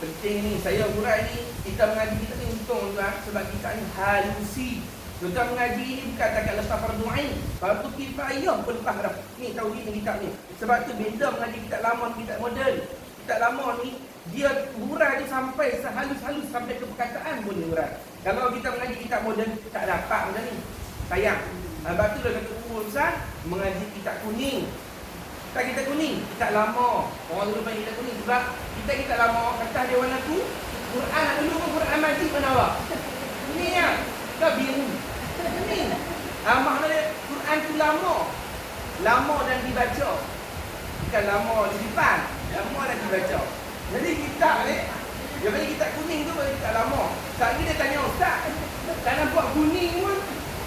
Penting ni, saya urai ni, kita mengaji kita ni untung tuan, sebab kita ni halusi. Kita mengaji ni bukan takat lepas fardu ain. Fardu kifayah pun lepas dah. Ni tauhid ni kitab ni. Sebab tu beza mengaji kitab lama dengan kitab moden. Kitab lama ni dia hurai dia sampai sehalus-halus sampai ke perkataan pun dia hurai. Kalau kita mengaji kitab moden tak dapat macam ni. Sayang. Sebab tu dah kata urusan mengaji kitab kuning. Tak kitab kuning, kitab lama. Orang dulu panggil kitab kuning sebab kitab lama kertas dia warna tu. Quran dulu pun Quran Majid mana awak? Ni ya. Ke biru. Ni. Maknanya Quran tu lama dan dibaca. Bukan lama di depan, lama dan dibaca. Jadi kitab ni, dia bagi kitab kuning tu bagi kitab lama. Sekali dia tanya ustaz, tak nampak kuning pun?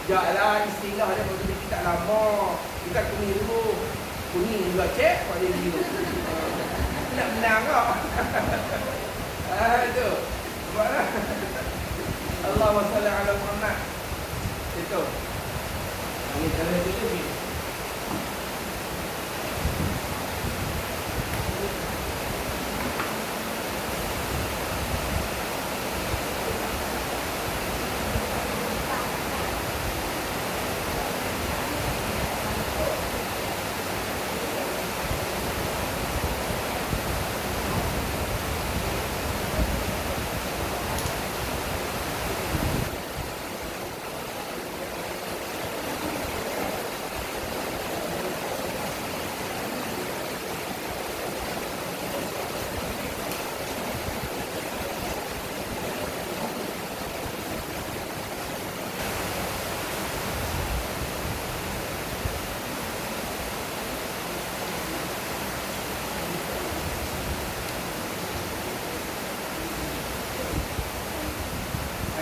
Janganlah istilah dia bagi kitab lama. Kitab kuning dulu. Kuning juga cek, apa dia biru. Nak menang kau. Aduh. Buatlah. Allahumma salli ala Muhammad. Itu. Ini kalau itu ni.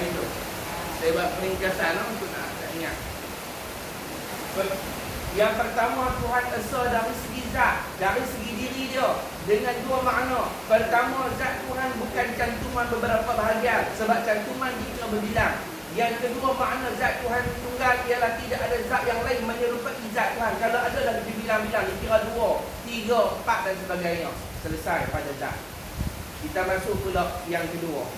Itu. Saya buat peringkasan untuk nak ingat. Yang pertama, Tuhan Esa dari segi zat, dari segi diri dia dengan dua makna. Pertama, zat Tuhan bukan cantuman beberapa bahagian, sebab cantuman kita berbilang. Yang kedua, makna zat Tuhan tunggal ialah tidak ada zat yang lain menyerupai zat Tuhan. Kalau ada dah dibilang-bilang, dikira dua, tiga, empat dan sebagainya. Selesai pada zat. Kita masuk pula yang kedua.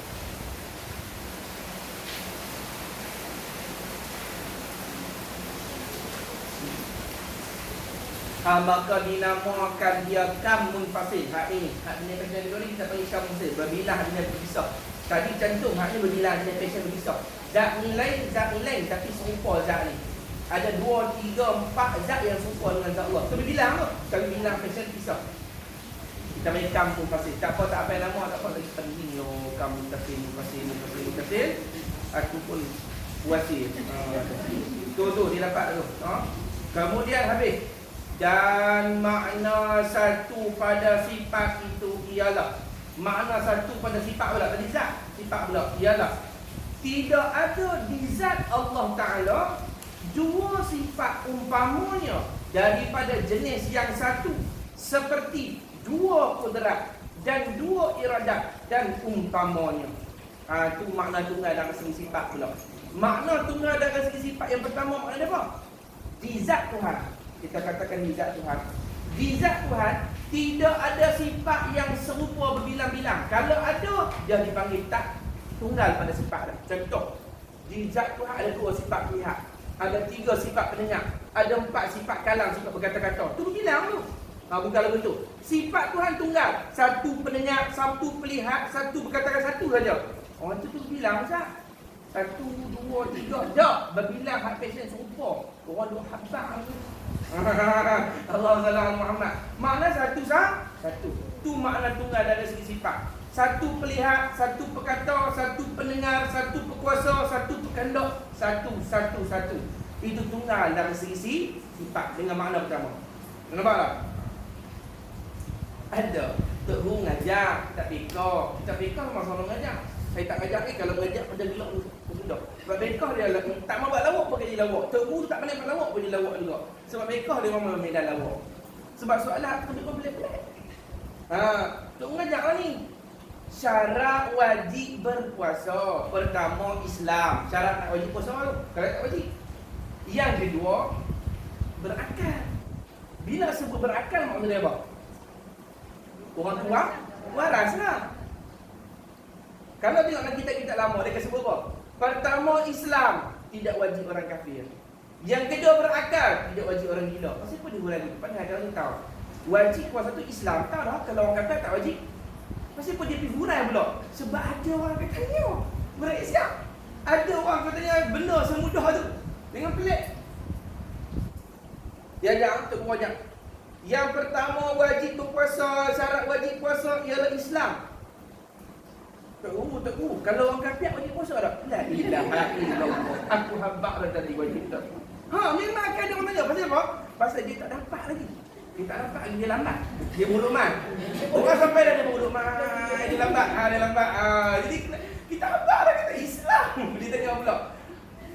Maka dinamakan dia kam munfasil. Hak ini, hak ini passion dulu kita panggil kam munfasil. Berbilah dengan berpisah. Tadi cantum, hak ini berbilah dengan passion berpisah. Zat ni lain tapi serupa zat ni. Ada 2, 3, 4 zat yang serupa dengan zat Allah. So berbilang tu. Kalau bilang passion pisah. Kita panggil kam munfasil. Tak apa, tak apa nama, tak apa lagi penting lo kam munfasil. Aku pun wasil. Tu dia dapat tu. Kemudian habis. Dan makna satu pada sifat itu ialah, makna satu pada sifat pula, tadi zat, sifat pula ialah tidak ada di zat Allah Ta'ala dua sifat umpamanya daripada jenis yang satu, seperti dua kudrat dan dua iradat dan umpamanya. Itu makna tunggal dalam segi sifat pula. Makna tunggal dalam segi sifat yang pertama makna apa? Di zat Tuhan. Kita katakan di zat Tuhan. Di zat Tuhan tidak ada sifat yang serupa berbilang-bilang. Kalau ada, dia dipanggil tak tunggal pada sifat. Contoh, di zat Tuhan ada dua sifat pihak, ada tiga sifat pendengar, ada empat sifat kalam, sifat berkata-kata. Tu berbilang tu. Bukan lagu tu. Sifat Tuhan tunggal. Satu pendengar, satu pelihat, satu berkata-kata, satu saja. Orang tu berbilang Ustaz. Satu, dua, tiga. Tak. Berbilang hak passion serupa. Orang dua habang tu. Allah SWT Muhammad. Makna satu sah? Satu. Tu makna tunggal dari segi sifat. Satu pelihat, satu pekata, satu pendengar, satu pekuasa, satu pekandok. Satu. Itu tunggal dari segi sifat dengan makna pertama. Nampak tak? Ada. Tok Guru ngajar, kita pekah. Kita pekah memang sama ngajar. Saya tak ngajar kalau ngajar pada gelak tu. Sudah. Sebab bekah dia tak mau buat lawak pun dia lawak. Tok Guru tak pandai buat lawak pun dia lawak juga. Sebab bekah dia memang medan lawak. Sebab soalan tu dia pelik-pelik. Tok ngajar lah ni. Syarat wajib berpuasa. Pertama Islam. Syarat nak wajib puasa tu. Kalau tak wajib. Yang kedua, berakal. Bila sebut berakal maksudnya apa? Orang tua waras lah. Kalau tengok dalam kitab-kitab lama, dia sebut apa? Pertama Islam, tidak wajib orang kafir. Yang kedua berakal, tidak wajib orang gila. Pasal apa dia ulangi? Padahal kalau tahu wajib puasa tu Islam, tahu dah kalau orang kafir tak wajib. Pasal apa dia pergi hurai pula? Sebab ada orang katanya mereka siap. Ada orang katanya benda semudah tu. Dengan pelik. Dia ada untuk wajib. Yang pertama wajib berpuasa, syarat wajib puasa ialah Islam. Tak tahu. Kalau orang kafir wajib puasa tak? La ilaha illallah. Aku habaq dah tadi wajib tak. Memang akan ada orang tanya. Pasal apa? Pasal dia tak dapat lagi. Dia tak dapat lagi, dia lambat. Dia muluman. Orang sampai dah dia muluman. Dia lambat. Dia lambat. Jadi kita habaq dah kata Islam. Dia tanya pula.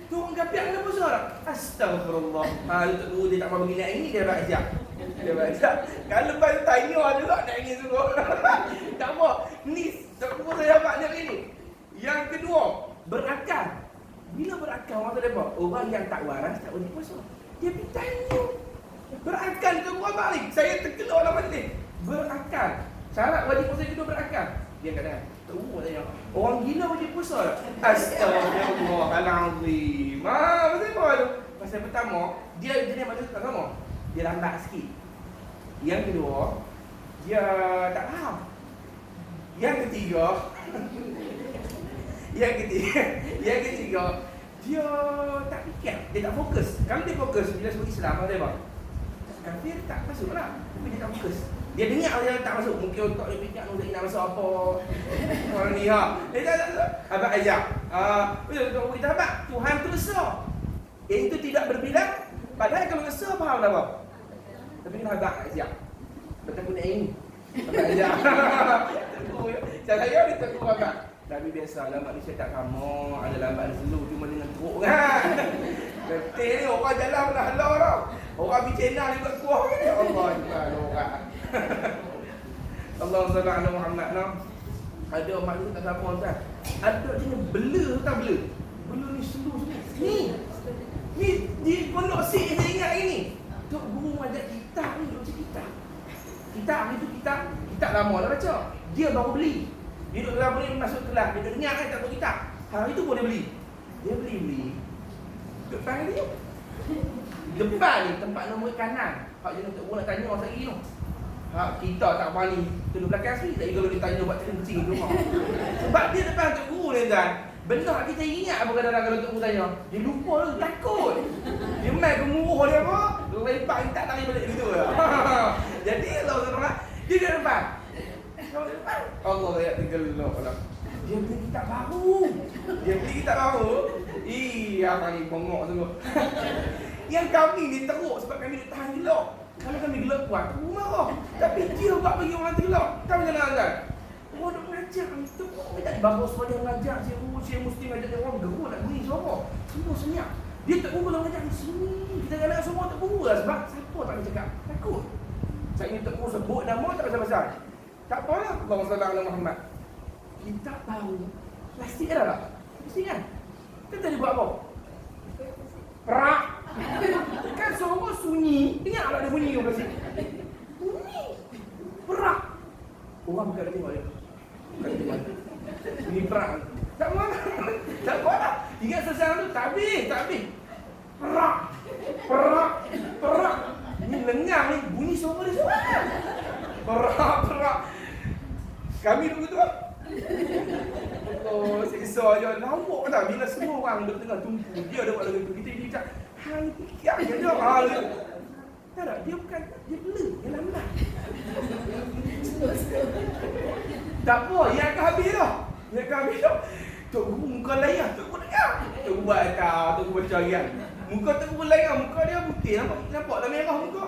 Tu orang kafir kena puasa tak? Astagfirullah. Dia tak mahu begini ini, dia baca. Dia baca. Kalau lepas tanya juga nak ingin suruh. Tak apa. Ni tak apa saya dapat ni ini. Yang kedua, berakal. Bila berakal maksud dia apa? Orang yang tak waras tak boleh puasa. Dia pergi tanya. Berakal ke buat balik? Saya terkelak dalam ni. Berakal. Syarat wajib puasa kedua berakal. Dia kata, tanya. Orang gila wajib puasa tak? Astagfirullahalazim. Pasal apa tu? Pasal pertama, dia jenis manusia tak sama. Dia lambat sikit. Yang kedua, dia tak faham. Yang ketiga, dia tak fikir, dia tak fokus. Kalau dia fokus, bila sebut Islam, apa dia? Kafir tak masuk lah. Tapi dia tak fokus. Dia dengar dia tak masuk. Mungkin otak dia fikir nak masuk apa. Orang ni dia tak. Abang ajak. Kita abang, Tuhan tu besar. Itu tidak berbilang. Padahal kalau besar faham tak apa? Tapi kita abang ajak. Betul pun ini. Abang ajak. Saya dia tegur abang. Tapi biasa lambat ni saya tak sama. Ada lambat slow cuma dengan teruk kan. Betul ni orang jalan pun dah halau tau. Orang bicara ni buat kuah kan. Ya Allah Akbar orang. Allah SWT Muhammad nak. Ada makhluk tak sama kan. Ada jenis bela tak bela. Bela ni slow ni. Ni di pondok sik saya ingat ini. Tok Guru ajak kita ni baca kitab. Kitab ni tu kitab lama dah baca. Dia baru beli. Dia duduk dalam boleh masuk kelas. Dia dengar kan tak tahu kitab. Itu pun dia beli. Dia beli. Depan dia. Depan ni tempat nombor kanan. Hak jenis Tok Guru nak tanya orang lagi tu. Kita tak berani duduk belakang sini. Tak kalau dia tanya buat kencing di rumah. Sebab dia depan Tok Guru ni kan. Benda kita ingat apa kadang-kadang kalau Tok Guru tanya. Dia lupa tu, takut. Dia main kemuruh dia apa. Lepak tak lari balik gitu. Jadi Allah dia di depan. Allah saya tinggal dulu. Dia beli kitab baru. Iya, kami bongok sungguh. Yang kami ni teruk sebab kami dia tahan gelak. Kalau kami gelak kuat, aku marah. Tapi dia buat bagi orang tergelak. Tahu macam mana kan? Orang nak mengajar kami teruk. Kami tak bagus pada mengajar. Saya mesti mengajar orang geruk nak bunyi suara. Semua senyap. Dia tak berguna kalau mengajar di sini. Kita kadang semua tak berguna lah sebab siapa tak boleh cakap. Takut. Saya ni tak perlu sebut nama tak pasal-pasal. Tak apalah. Allahumma salli ala Muhammad. Kita tahu. Plastik dah tak? Plastik kan? Kita tadi buat apa? Perak. Kan suara sunyi. Ingatlah ada bunyi ke plastik? Bunyi. Perak. Orang bukan ada tengok dia. Bukan tengok dia. Bunyi perak. Tak mana. Tak apa. Ingat sesuatu tu. Tak habis. Perak. Perak. Ni lengang ni. Bunyi suara dia semua. Perak. Kami dulu tu lah. Oh, siksa je. Lawak tak bila semua orang duduk tengah tumpu. Dia ada buat lagu tu. Kita cakap, hang fikir je dia. Tak, dia bukan. Dia bela. Dia lambat. Tak apa. Yang akan habis dah. Tok Guru muka layan. Tok Guru dengar. Tok Guru buat tahu. Tok Guru baca harian. Muka Tok Guru layan. Muka dia putih. Nampak dah merah muka.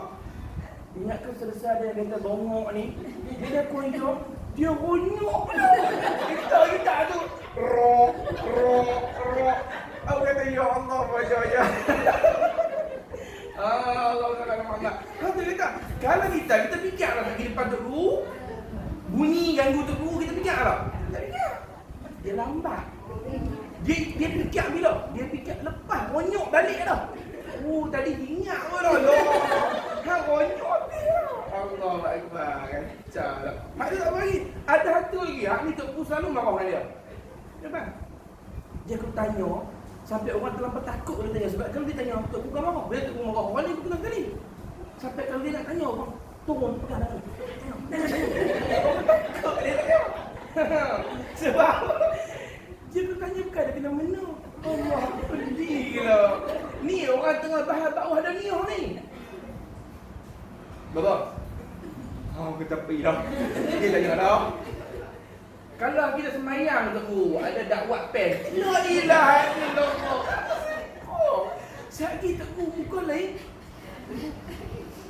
Ingat ke selesai dia kata bongok ni. Dia dah koyok. Dia ronyok tu. Kita tu. Rok. Aku kata, ya Allah, baca ya. Allah Muhammad. Kata kita, kalau kita fikir lah pergi depan Tok Guru. Bunyi ganggu Tok Guru, kita fikir lah. Tak fikir. Dia lambat. Dia fikir bila? Dia fikir lepas ronyok balik dah. Tadi ingat pun dah. Hang ronyok dia. Allah Akbar. Kacau lah. Mak dia tak bagi. Ada satu lagi. Hak ni Tok Guru selalu marah dengan dia. Kenapa? Dia aku tanya. Sampai orang terlampau takut dia tanya. Sebab kalau dia tanya Tok Guru bukan marah. Bila Tok Guru marah, orang ni pun kena kali. Sampai kalau dia nak tanya orang. Turun pegang tangan. Orang takut dia tanya. Sebab dia aku tanya bukan dia kena mana. Allah pedih lah. Ni orang tengah bahas bawah dah ni ni. Bapa. Kita pergi dah. Dia tanya dah. Kalau kita semayang tu ada dakwah pen. La ilaha illallah. Sekali tak bukan lain.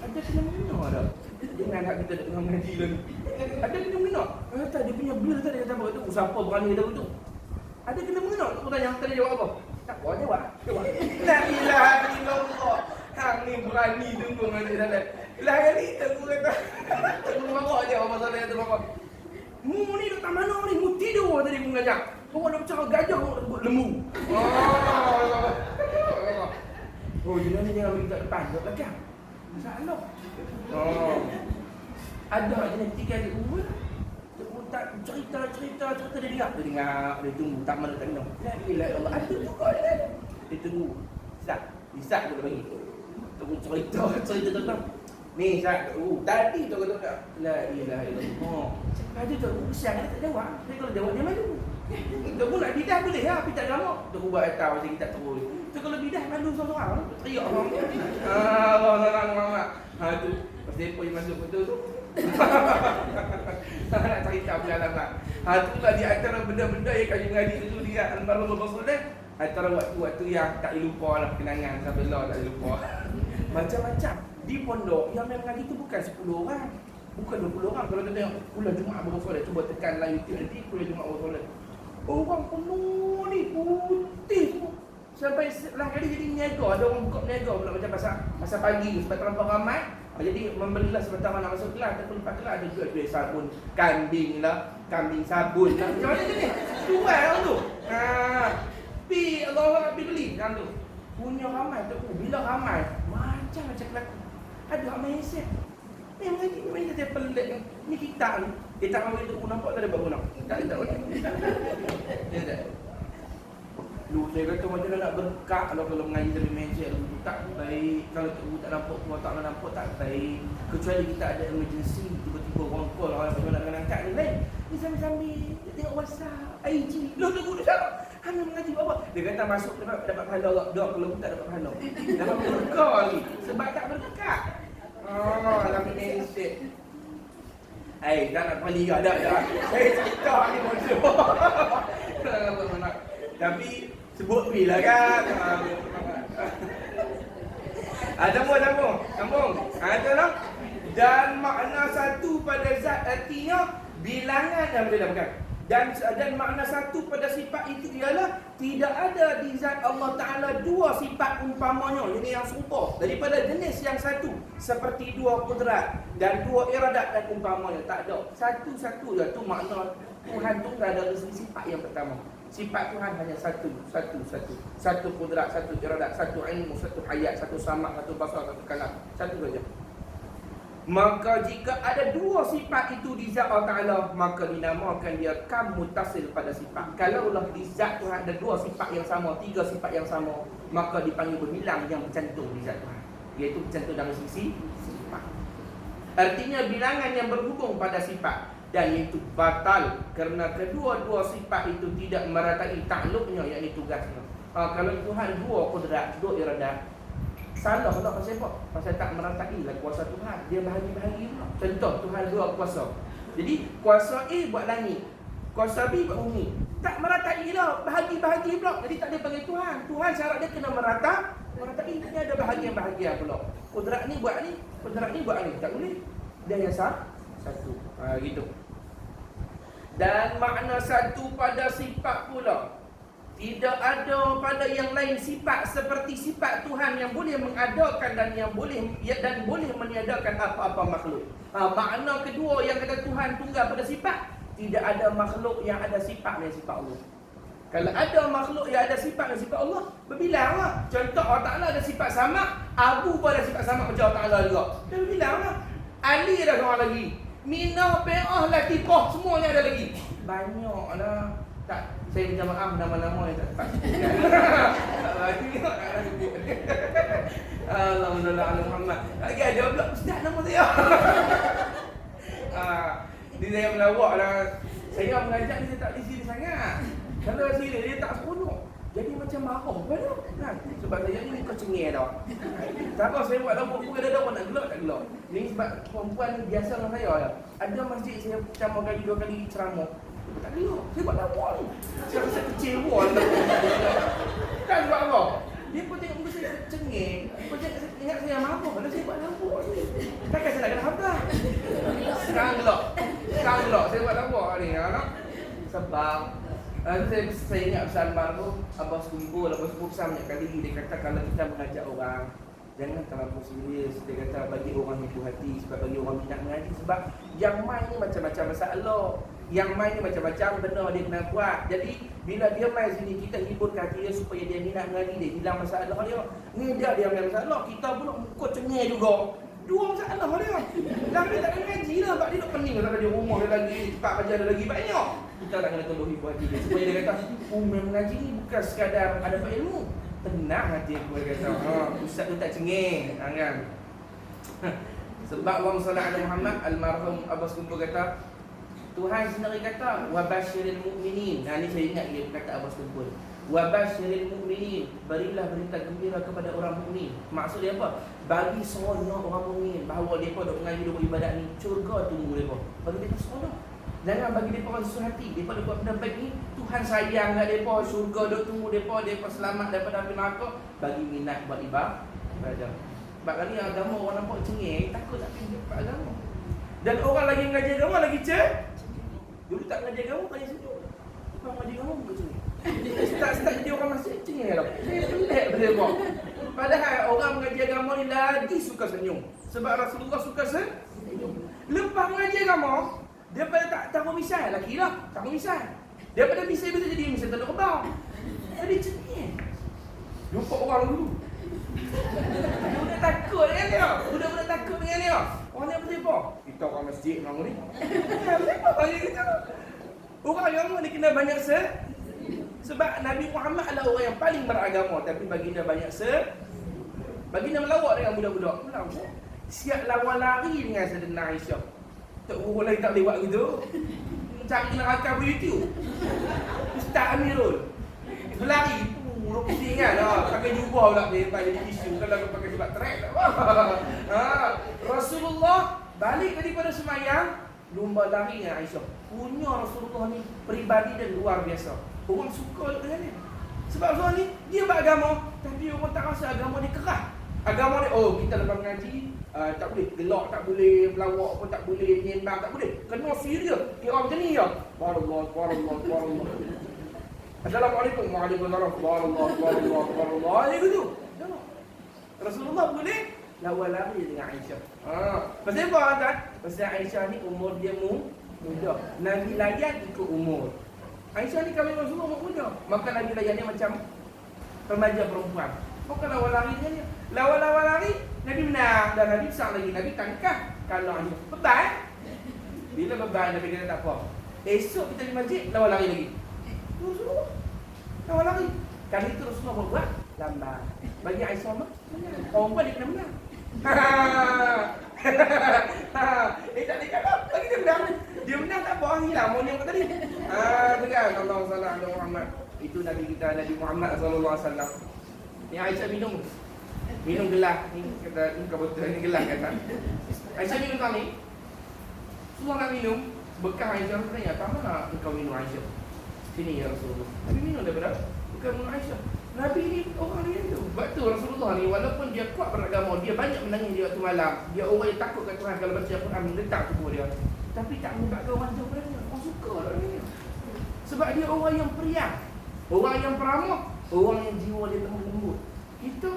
Ada kena mengena dah. Dengan anak kita tengah mengaji lagi. Ada kena mengena. Kata dia punya blur tadi kata apa tu. Siapa berani kata begitu? Ada kena mengena. Aku tanya tadi jawab apa? Tak apa jawab. La ilaha illallah. Hang ni berani tunggu dengan dia dalam. Lah kali tunggu kata. Tunggu marah je apa masalah tu apa. Mu ni datang mana ni? Mu tidur tadi mu ngajak. Kau nak bercakap gajah kau nak sebut lembu. Jangan ni jangan bagi kat depan, kat belakang. Masalah. Ada genetik ada umur. Tak cerita dia dengar. Dia tunggu tak mana tak minum. La ilaha illallah. Ada juga dia tunggu. Isap aku dah bagi. Tunggu cerita tentang ni Sat, tadi tu kata tak. La ilaha illallah. Tadi tu kesian dia tak jawab. Dia kalau jawab dia malu. Kita pun nak bidah boleh lah, tapi tak lama. Tu buat tahu macam kita terus. Tu kalau bidah malu seorang-seorang, teriak orang. Allah. Tu pasal apa yang masuk betul tu. Nak cerita pengalaman. Tu lah di antara benda-benda yang kami mengaji dulu dia almarhum Rasulullah. Antara waktu-waktu yang tak lupa lah kenangan sampai lah tak lupa. Macam-macam. Di pondok yang main mengaji tu bukan 10 orang. Bukan 20 orang. Kalau kita tengok bulan Jumaat bersolat, cuba tekan live YouTube nanti bulan Jumaat bersolat. Orang penuh ni putih semua. Sampai setelah kali jadi niaga, ada orang buka niaga pula macam masa pagi tu sebab terlampau ramai. Jadi membelilah sebentar nak masuk kelas ataupun lepas kelas ada jual sabun kambing lah, kambing sabun lah. Macam mana ni? Jual orang tu. Allah beli kan tu. Punya ramai tu. Bila ramai macam kelakon. Ada ramai set. Memang kita pelik ni kita ni. Kita ramai tu nampak tak ada buat guna. Tak. Dia tak. Lu saya kata macam nak berkah kalau mengaji dari meja tak baik. Kalau tak nampak tua tak nampak tak baik. Kecuali kita ada emergency tiba-tiba orang call orang macam nak angkat ni lain. Ni sambil dia tengok WhatsApp, IG. Lu tunggu dia siapa? Hanya mengaji apa? Dia kata masuk dapat pahala doa kalau tak dapat pahala. Dapat berkah lagi sebab tak berdekat. Dalam meja. Dah nak paling ada. Saya cerita ni bodoh. Tapi Sebut bila kan. Sambung. Ada lah. Dan makna satu pada zat artinya bilangan yang berbeda. Dan makna satu pada sifat itu ialah tidak ada di zat Allah Ta'ala dua sifat umpamanya, ini yang serupa daripada jenis yang satu, seperti dua kudrat dan dua iradat dan umpamanya. Tak ada. Satu-satu je tu makna Tuhan tu ada sifat yang pertama. Sifat Tuhan hanya satu. Satu kudrat, satu iradat, satu ilmu, satu hayat, satu sama, satu basar, satu kalam. Satu saja. Maka jika ada dua sifat itu di zat Allah Ta'ala, maka dinamakan dia kam mutasil pada sifat. Kalaulah di zat Tuhan ada dua sifat yang sama, tiga sifat yang sama, maka dipanggil berbilang yang bercantum di zat Tuhan, iaitu bercantum dari sisi sifat. Artinya bilangan yang berhubung pada sifat, dan itu batal kerana kedua-dua sifat itu tidak meratai takluknya, iaitu tugasnya. Kalau Tuhan dua kudrat, dua iradat, salah pula pasal apa? Pasal tak meratai lah kuasa Tuhan. Dia bahagi-bahagi pula. Contoh, Tuhan dua kuasa. Jadi, kuasa A buat langit, kuasa B buat bumi. Tak meratai lah, bahagi-bahagi pula. Jadi tak dia panggil Tuhan. Tuhan syarat dia kena meratai. Dia ada bahagian-bahagian pula. Kudrat ni buat ni, kudrat ni buat ni. Tak boleh. Dia yang satu. Gitu. Dan makna satu pada sifat pula. Tidak ada pada yang lain sifat seperti sifat Tuhan yang boleh mengadakan dan yang boleh meniadakan apa-apa makhluk. Makna kedua yang kata Tuhan tunggal pada sifat, tidak ada makhluk yang ada sifatnya sifat Allah. Kalau ada makhluk yang ada sifatnya sifat Allah, berbilang lah. Contoh Allah Ta'ala ada sifat sama, Abu pun ada sifat sama macam Allah Ta'ala juga. Dia berbilang lah. Ali ada seorang lagi, Minah, Be'ah, Latifah, semuanya ada lagi. Banyak lah. Tak, saya minta maaf nama-nama yang tak tepat. Alhamdulillah Muhammad. Lagi ada pula ustaz nama saya. Dia saya melawak lah. Saya mengajak dia tak di sini sangat. Kalau di sini dia tak seronok. Jadi macam marah pada. Sebab saya ni muka cengih dah. Tak apa saya buat lawak pun ada orang nak gelak tak gelak. Ni sebab perempuan biasa dengan saya lah. Ada masjid saya ceramah kali 2 kali ceramah. Tak gelak. Saya buat lawak ni. Saya rasa kecewa. Kan sebab apa? Dia pun tengok muka saya cengih. Dia pun ingat saya marah. Kalau saya buat lawak ni. Takkan saya nak kena habis. Sekarang gelak. Saya buat lawak ni. Sebab saya ingat pesan baru Abbas Kumpul banyak kali dia kata kalau kita mengajak orang jangan terlalu serius. Dia kata bagi orang itu hati, sebab bagi orang minat mengaji. Sebab yang main ni macam-macam masalah, yang main ni macam-macam benda dia kena buat. Jadi bila dia main sini, kita hiburkan hati dia supaya dia minat mengaji, dia hilang masalah dia. Ni dia punya masalah, kita pula muka cengih juga. Dua masalah dia. Dah dia tak kena mengaji lah, sebab dia nak pening kalau dia rumah dia lagi, cepat baca dia lagi banyak. Kita tak kena tolong hibur hati dia supaya dia kata, mengaji ni bukan sekadar ada ilmu. Tenang hati aku, dia kata. Ustaz tu tak cengih. Kan? Sebab Allahumma salli ala Muhammad, almarhum Abbas Kumpul kata, Tuhan sendiri kata, wabashiril mu'minin. Ni saya ingat dia kata Abbas Kumpul. Wabashiril mu'minin, berilah berita gembira kepada orang mukmin. Maksud dia apa? Bagi seronok orang mukmin bahawa mereka duk mengaji, duk beribadat ni, syurga tunggu mereka. Bagi mereka seronok. Jangan bagi mereka orang susah hati. Mereka duk buat benda baik ni, Tuhan sayang kat mereka, syurga duk tunggu mereka selamat daripada api neraka. Bagi minat buat ibadah. Sebab kali agama orang nampak cengih, takut tak pergi buat agama. Dan orang lagi mengaji agama lagi dulu tak mengaji agama, tanya sejuk. Orang mengaji agama bukan cengih. Start jadi orang masih cengih dah. Saya pelik pada dia. Padahal orang mengaji agama ni lagi suka senyum. Sebab Rasulullah suka senyum. Lepas mengaji agama, daripada tak tahu misal, lelaki lah, tak tahu misal. Daripada misal jadi misal tak ada kebau. Jadi cengih. Jumpa orang dulu. Budak takut dengan dia. Budak takut dengan dia. Orang ni apa siapa? Kita orang masjid orang ni. Siapa panggil kita? Orang agama ni kena banyak sebab Nabi Muhammad adalah orang yang paling beragama, tapi baginda banyak baginda melawak dengan budak-budak. Melawak. Siap lawan lari dengan Sayyidina Aisyah. Tak urus lagi tak boleh buat gitu. Cari neraka di YouTube. Ustaz Amirul. Berlari. Pusing kan? Pakai jubah pula dia jadi isu. Kalau pakai sebab track tak apa. Rasulullah balik daripada semayang, lumba lari dengan Aisyah. Punya Rasulullah ni peribadi dan luar biasa. Orang suka dengan dia. Sebab Rasulullah ni dia beragama, tapi orang tak rasa agama dia kerah. Agama dia, oh kita lepas mengaji tak boleh gelak, tak boleh melawak pun, tak boleh nyembang, tak boleh. Kena serius. Kira macam ni ya. Subhanallah. Assalamualaikum warahmatullahi wabarakatuh. Dia gitu. Rasulullah boleh lawan lari dengan Aisyah. Pasal apa kan? Pasal Aisyah ni umur dia muda. Nabi layan ikut umur. Aisyah ni kahwin Rasulullah umur muda. Maka Nabi layan dia macam remaja perempuan. Maka lawan lari dengan dia. Lawan lari, Nabi menang. Dan Nabi besar lagi. Nabi tangkap kalau Aisyah. Beban. Bila beban Nabi kata tak apa. Esok kita di masjid, lawan lari lagi. Rasulullah lawan lari. Kali itu Rasulullah buat lambat. Bagi Aisyah mah, perempuan dia kena menang. Tak boleh kata. Bagi dia menang. Dia menang tak apa, hilang monyong kat tadi. Tegang Allah sallallahu alaihi Muhammad. Itu Nabi kita, Nabi Muhammad sallallahu alaihi wasallam. Ni Aisyah minum gelas. Ni kata ni botol ni gelas kata. Aisyah minum kau ni. Semua nak minum. Bekah Aisyah tanya, "Tak mana engkau minum Aisyah?" "Sini ya Rasulullah." Nabi minum daripada bekah minum Aisyah. Nabi ni orang dia tu. Sebab tu Rasulullah ni walaupun dia kuat beragama, dia banyak menangis di waktu malam. Dia orang yang takut kat Tuhan kalau baca Al-Quran meletak tubuh dia. Tapi tak menyebabkan orang jauh darinya. Orang suka dia. Sebab dia orang yang periang, orang yang peramah, orang yang jiwa dia lemah lembut. Kita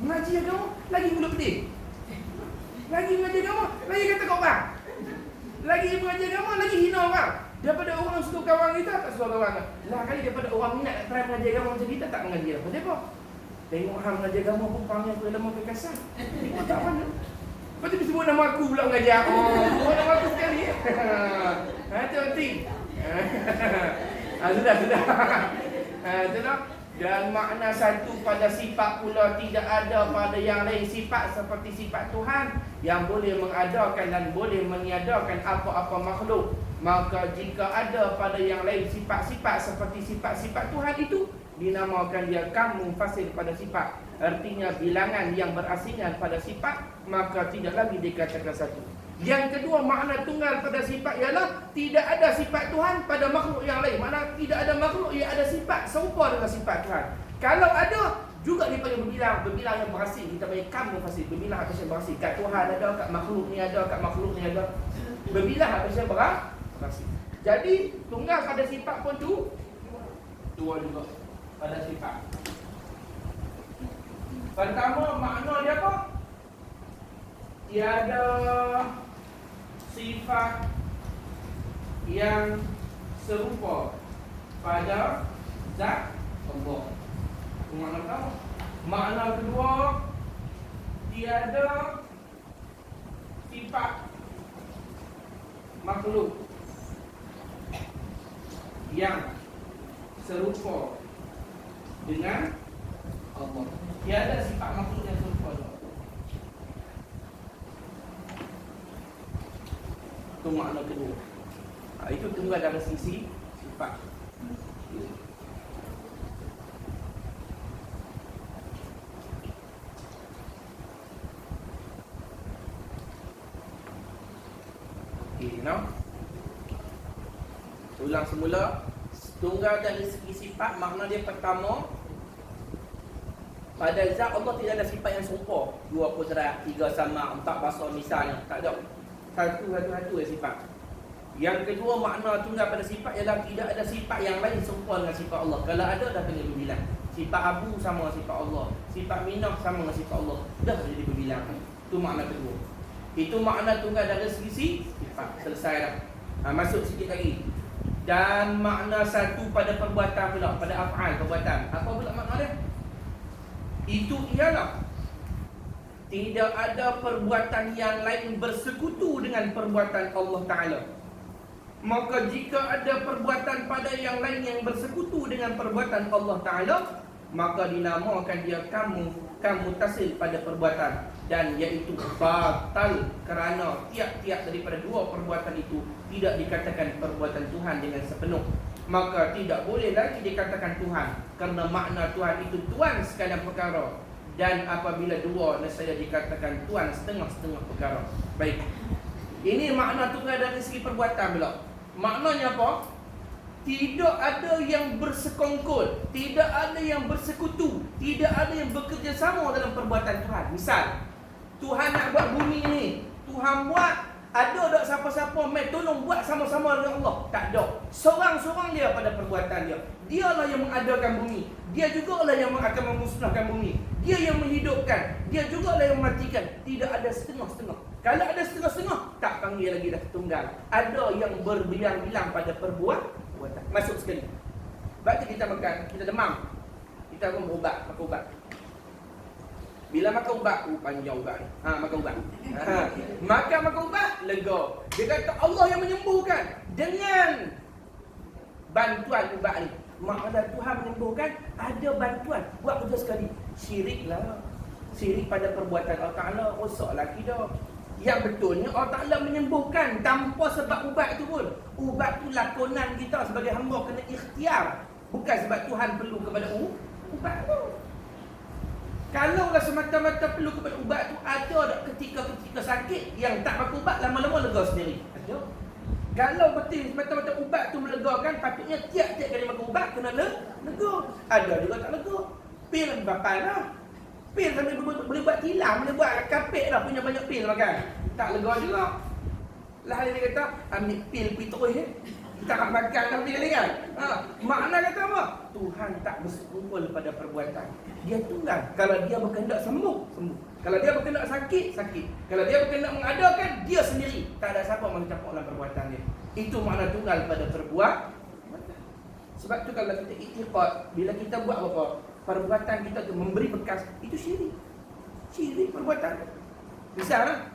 mengaji agama lagi mulut pedih. Lagi mengaji agama lagi kata kau bang. Lagi mengaji agama lagi hina orang. Daripada orang suka kawan kita, tak suka kawan. Lah kali daripada orang minat nak try mengaji agama macam kita, tak mengaji apa. Kenapa? Tengok hang mengaji agama pun panggil aku lemah kekasan. Tengok tak mana. Lepas tu sebut nama aku pula mengaji. Oh, nama aku sekali. Itu penting. Sudah. Sudah. Dan makna satu pada sifat pula tidak ada pada yang lain sifat seperti sifat Tuhan yang boleh mengadakan dan boleh meniadakan apa-apa makhluk. Maka jika ada pada yang lain sifat-sifat seperti sifat-sifat Tuhan itu, dinamakan dia kam munfasil pada sifat. Artinya bilangan yang berasingan pada sifat, maka tidak lagi dikatakan satu. Yang kedua, makna tunggal pada sifat ialah tidak ada sifat Tuhan pada makhluk yang lain. Mana tidak ada makhluk yang ada sifat serupa dengan sifat Tuhan. Kalau ada, juga dipanggil berbilang yang berhasil. Kita panggil kam munfasil, berbilang atas yang berhasil. Kat Tuhan ada, kat makhluk ni ada, kat makhluk ni ada. Berbilang atas yang berhasil. Jadi tunggal pada sifat pun tu dua juga pada sifat. Pertama, makna dia apa? Tiada sifat yang serupa pada zat Allah. Makna pertama. Makna kedua, tiada sifat makhluk yang serupa dengan Allah. Tiada sifat makhluk yang serupa dengan Allah. Itu makna kedua. Itu tunggal dari sisi sifat. Ulang semula. Tunggal dari segi sifat, makna dia pertama, pada zat Allah tidak ada sifat yang serupa. Dua kudrat, tiga sama, empat basar misalnya. Tak ada. Satu sifat. Yang kedua, makna tunggal pada sifat ialah tidak ada sifat yang lain serupa dengan sifat Allah. Kalau ada, dah panggil berbilang. Sifat abu sama dengan sifat Allah, sifat minah sama dengan sifat Allah. Dah jadi berbilang. Itu makna kedua. Itu makna tunggal dari segi sifat. Selesai dah. Masuk sikit lagi. Dan makna satu pada perbuatan pula, pada af'al, perbuatan. Apa pula makna dia? Itu ialah tidak ada perbuatan yang lain bersekutu dengan perbuatan Allah Ta'ala. Maka jika ada perbuatan pada yang lain yang bersekutu dengan perbuatan Allah Ta'ala, maka dinamakan dia kamu mutasil pada perbuatan, dan iaitu batal kerana tiap-tiap daripada dua perbuatan itu tidak dikatakan perbuatan Tuhan dengan sepenuh. Maka tidak boleh lagi dikatakan Tuhan, kerana makna Tuhan itu Tuhan sekalian perkara, dan apabila dua nescaya dikatakan Tuhan setengah-setengah perkara. Baik. Ini makna tunggal dari segi perbuatan pula. Maknanya apa? Tidak ada yang bersekongkol, tidak ada yang bersekutu, tidak ada yang bekerjasama dalam perbuatan Tuhan. Misal, Tuhan nak buat bumi ni, Tuhan buat, ada tak siapa-siapa mai tolong buat sama-sama dengan Allah? Tak ada. Seorang-seorang dia pada perbuatan dia. Dialah yang mengadakan bumi. Dia jugalah yang akan memusnahkan bumi. Dia yang menghidupkan. Dia jugalah yang mematikan. Tidak ada setengah-setengah. Kalau ada setengah-setengah, tak panggil lagi dah tunggal. Ada yang berbilang-bilang pada perbuatan. Masuk sekali. Sebab tu kita makan, kita demam, kita pun berubat, makan ubat. Bila makan ubat, panjang ubat ni. Makan ubat. Makan ubat, lega. Dia kata Allah yang menyembuhkan dengan bantuan ubat ni. Maknanya Tuhan menyembuhkan, ada bantuan. Buat kerja sekali. Syirik lah. Syirik pada perbuatan Allah Ta'ala. Rosak lagi dah. Yang betulnya Allah Ta'ala menyembuhkan tanpa sebab ubat tu pun. Ubat tu lakonan kita sebagai hamba kena ikhtiar. Bukan sebab Tuhan perlu kepada ubat tu. Kalau lah semata-mata perlu kepada ubat tu, ada tak ketika-ketika sakit yang tak pakai ubat lama-lama lega sendiri? Ada. Kalau betul semata-mata ubat tu melegakan, patutnya tiap-tiap kali makan ubat kena lega. Ada juga tak lega. Pil bapak lah. Pil sampai boleh buat tilam, boleh buat kapek dah, punya banyak pil makan. Tak lega juga. Lah dia kata, ambil pil pergi terus kita akan makan dah pil kan. Makna kata apa? Tuhan tak bersekongkol pada perbuatan. Dia tunggal. Kalau dia berkehendak sembuh, sembuh. Kalau dia berkehendak sakit, sakit. Kalau dia berkehendak mengadakan, dia sendiri. Tak ada siapa mencampur dalam perbuatan dia. Itu makna tunggal pada perbuatan. Sebab tu kalau kita iktiqad, bila kita buat apa? Perbuatan kita tu memberi bekas, itu syirik. Syirik perbuatan. Misalnya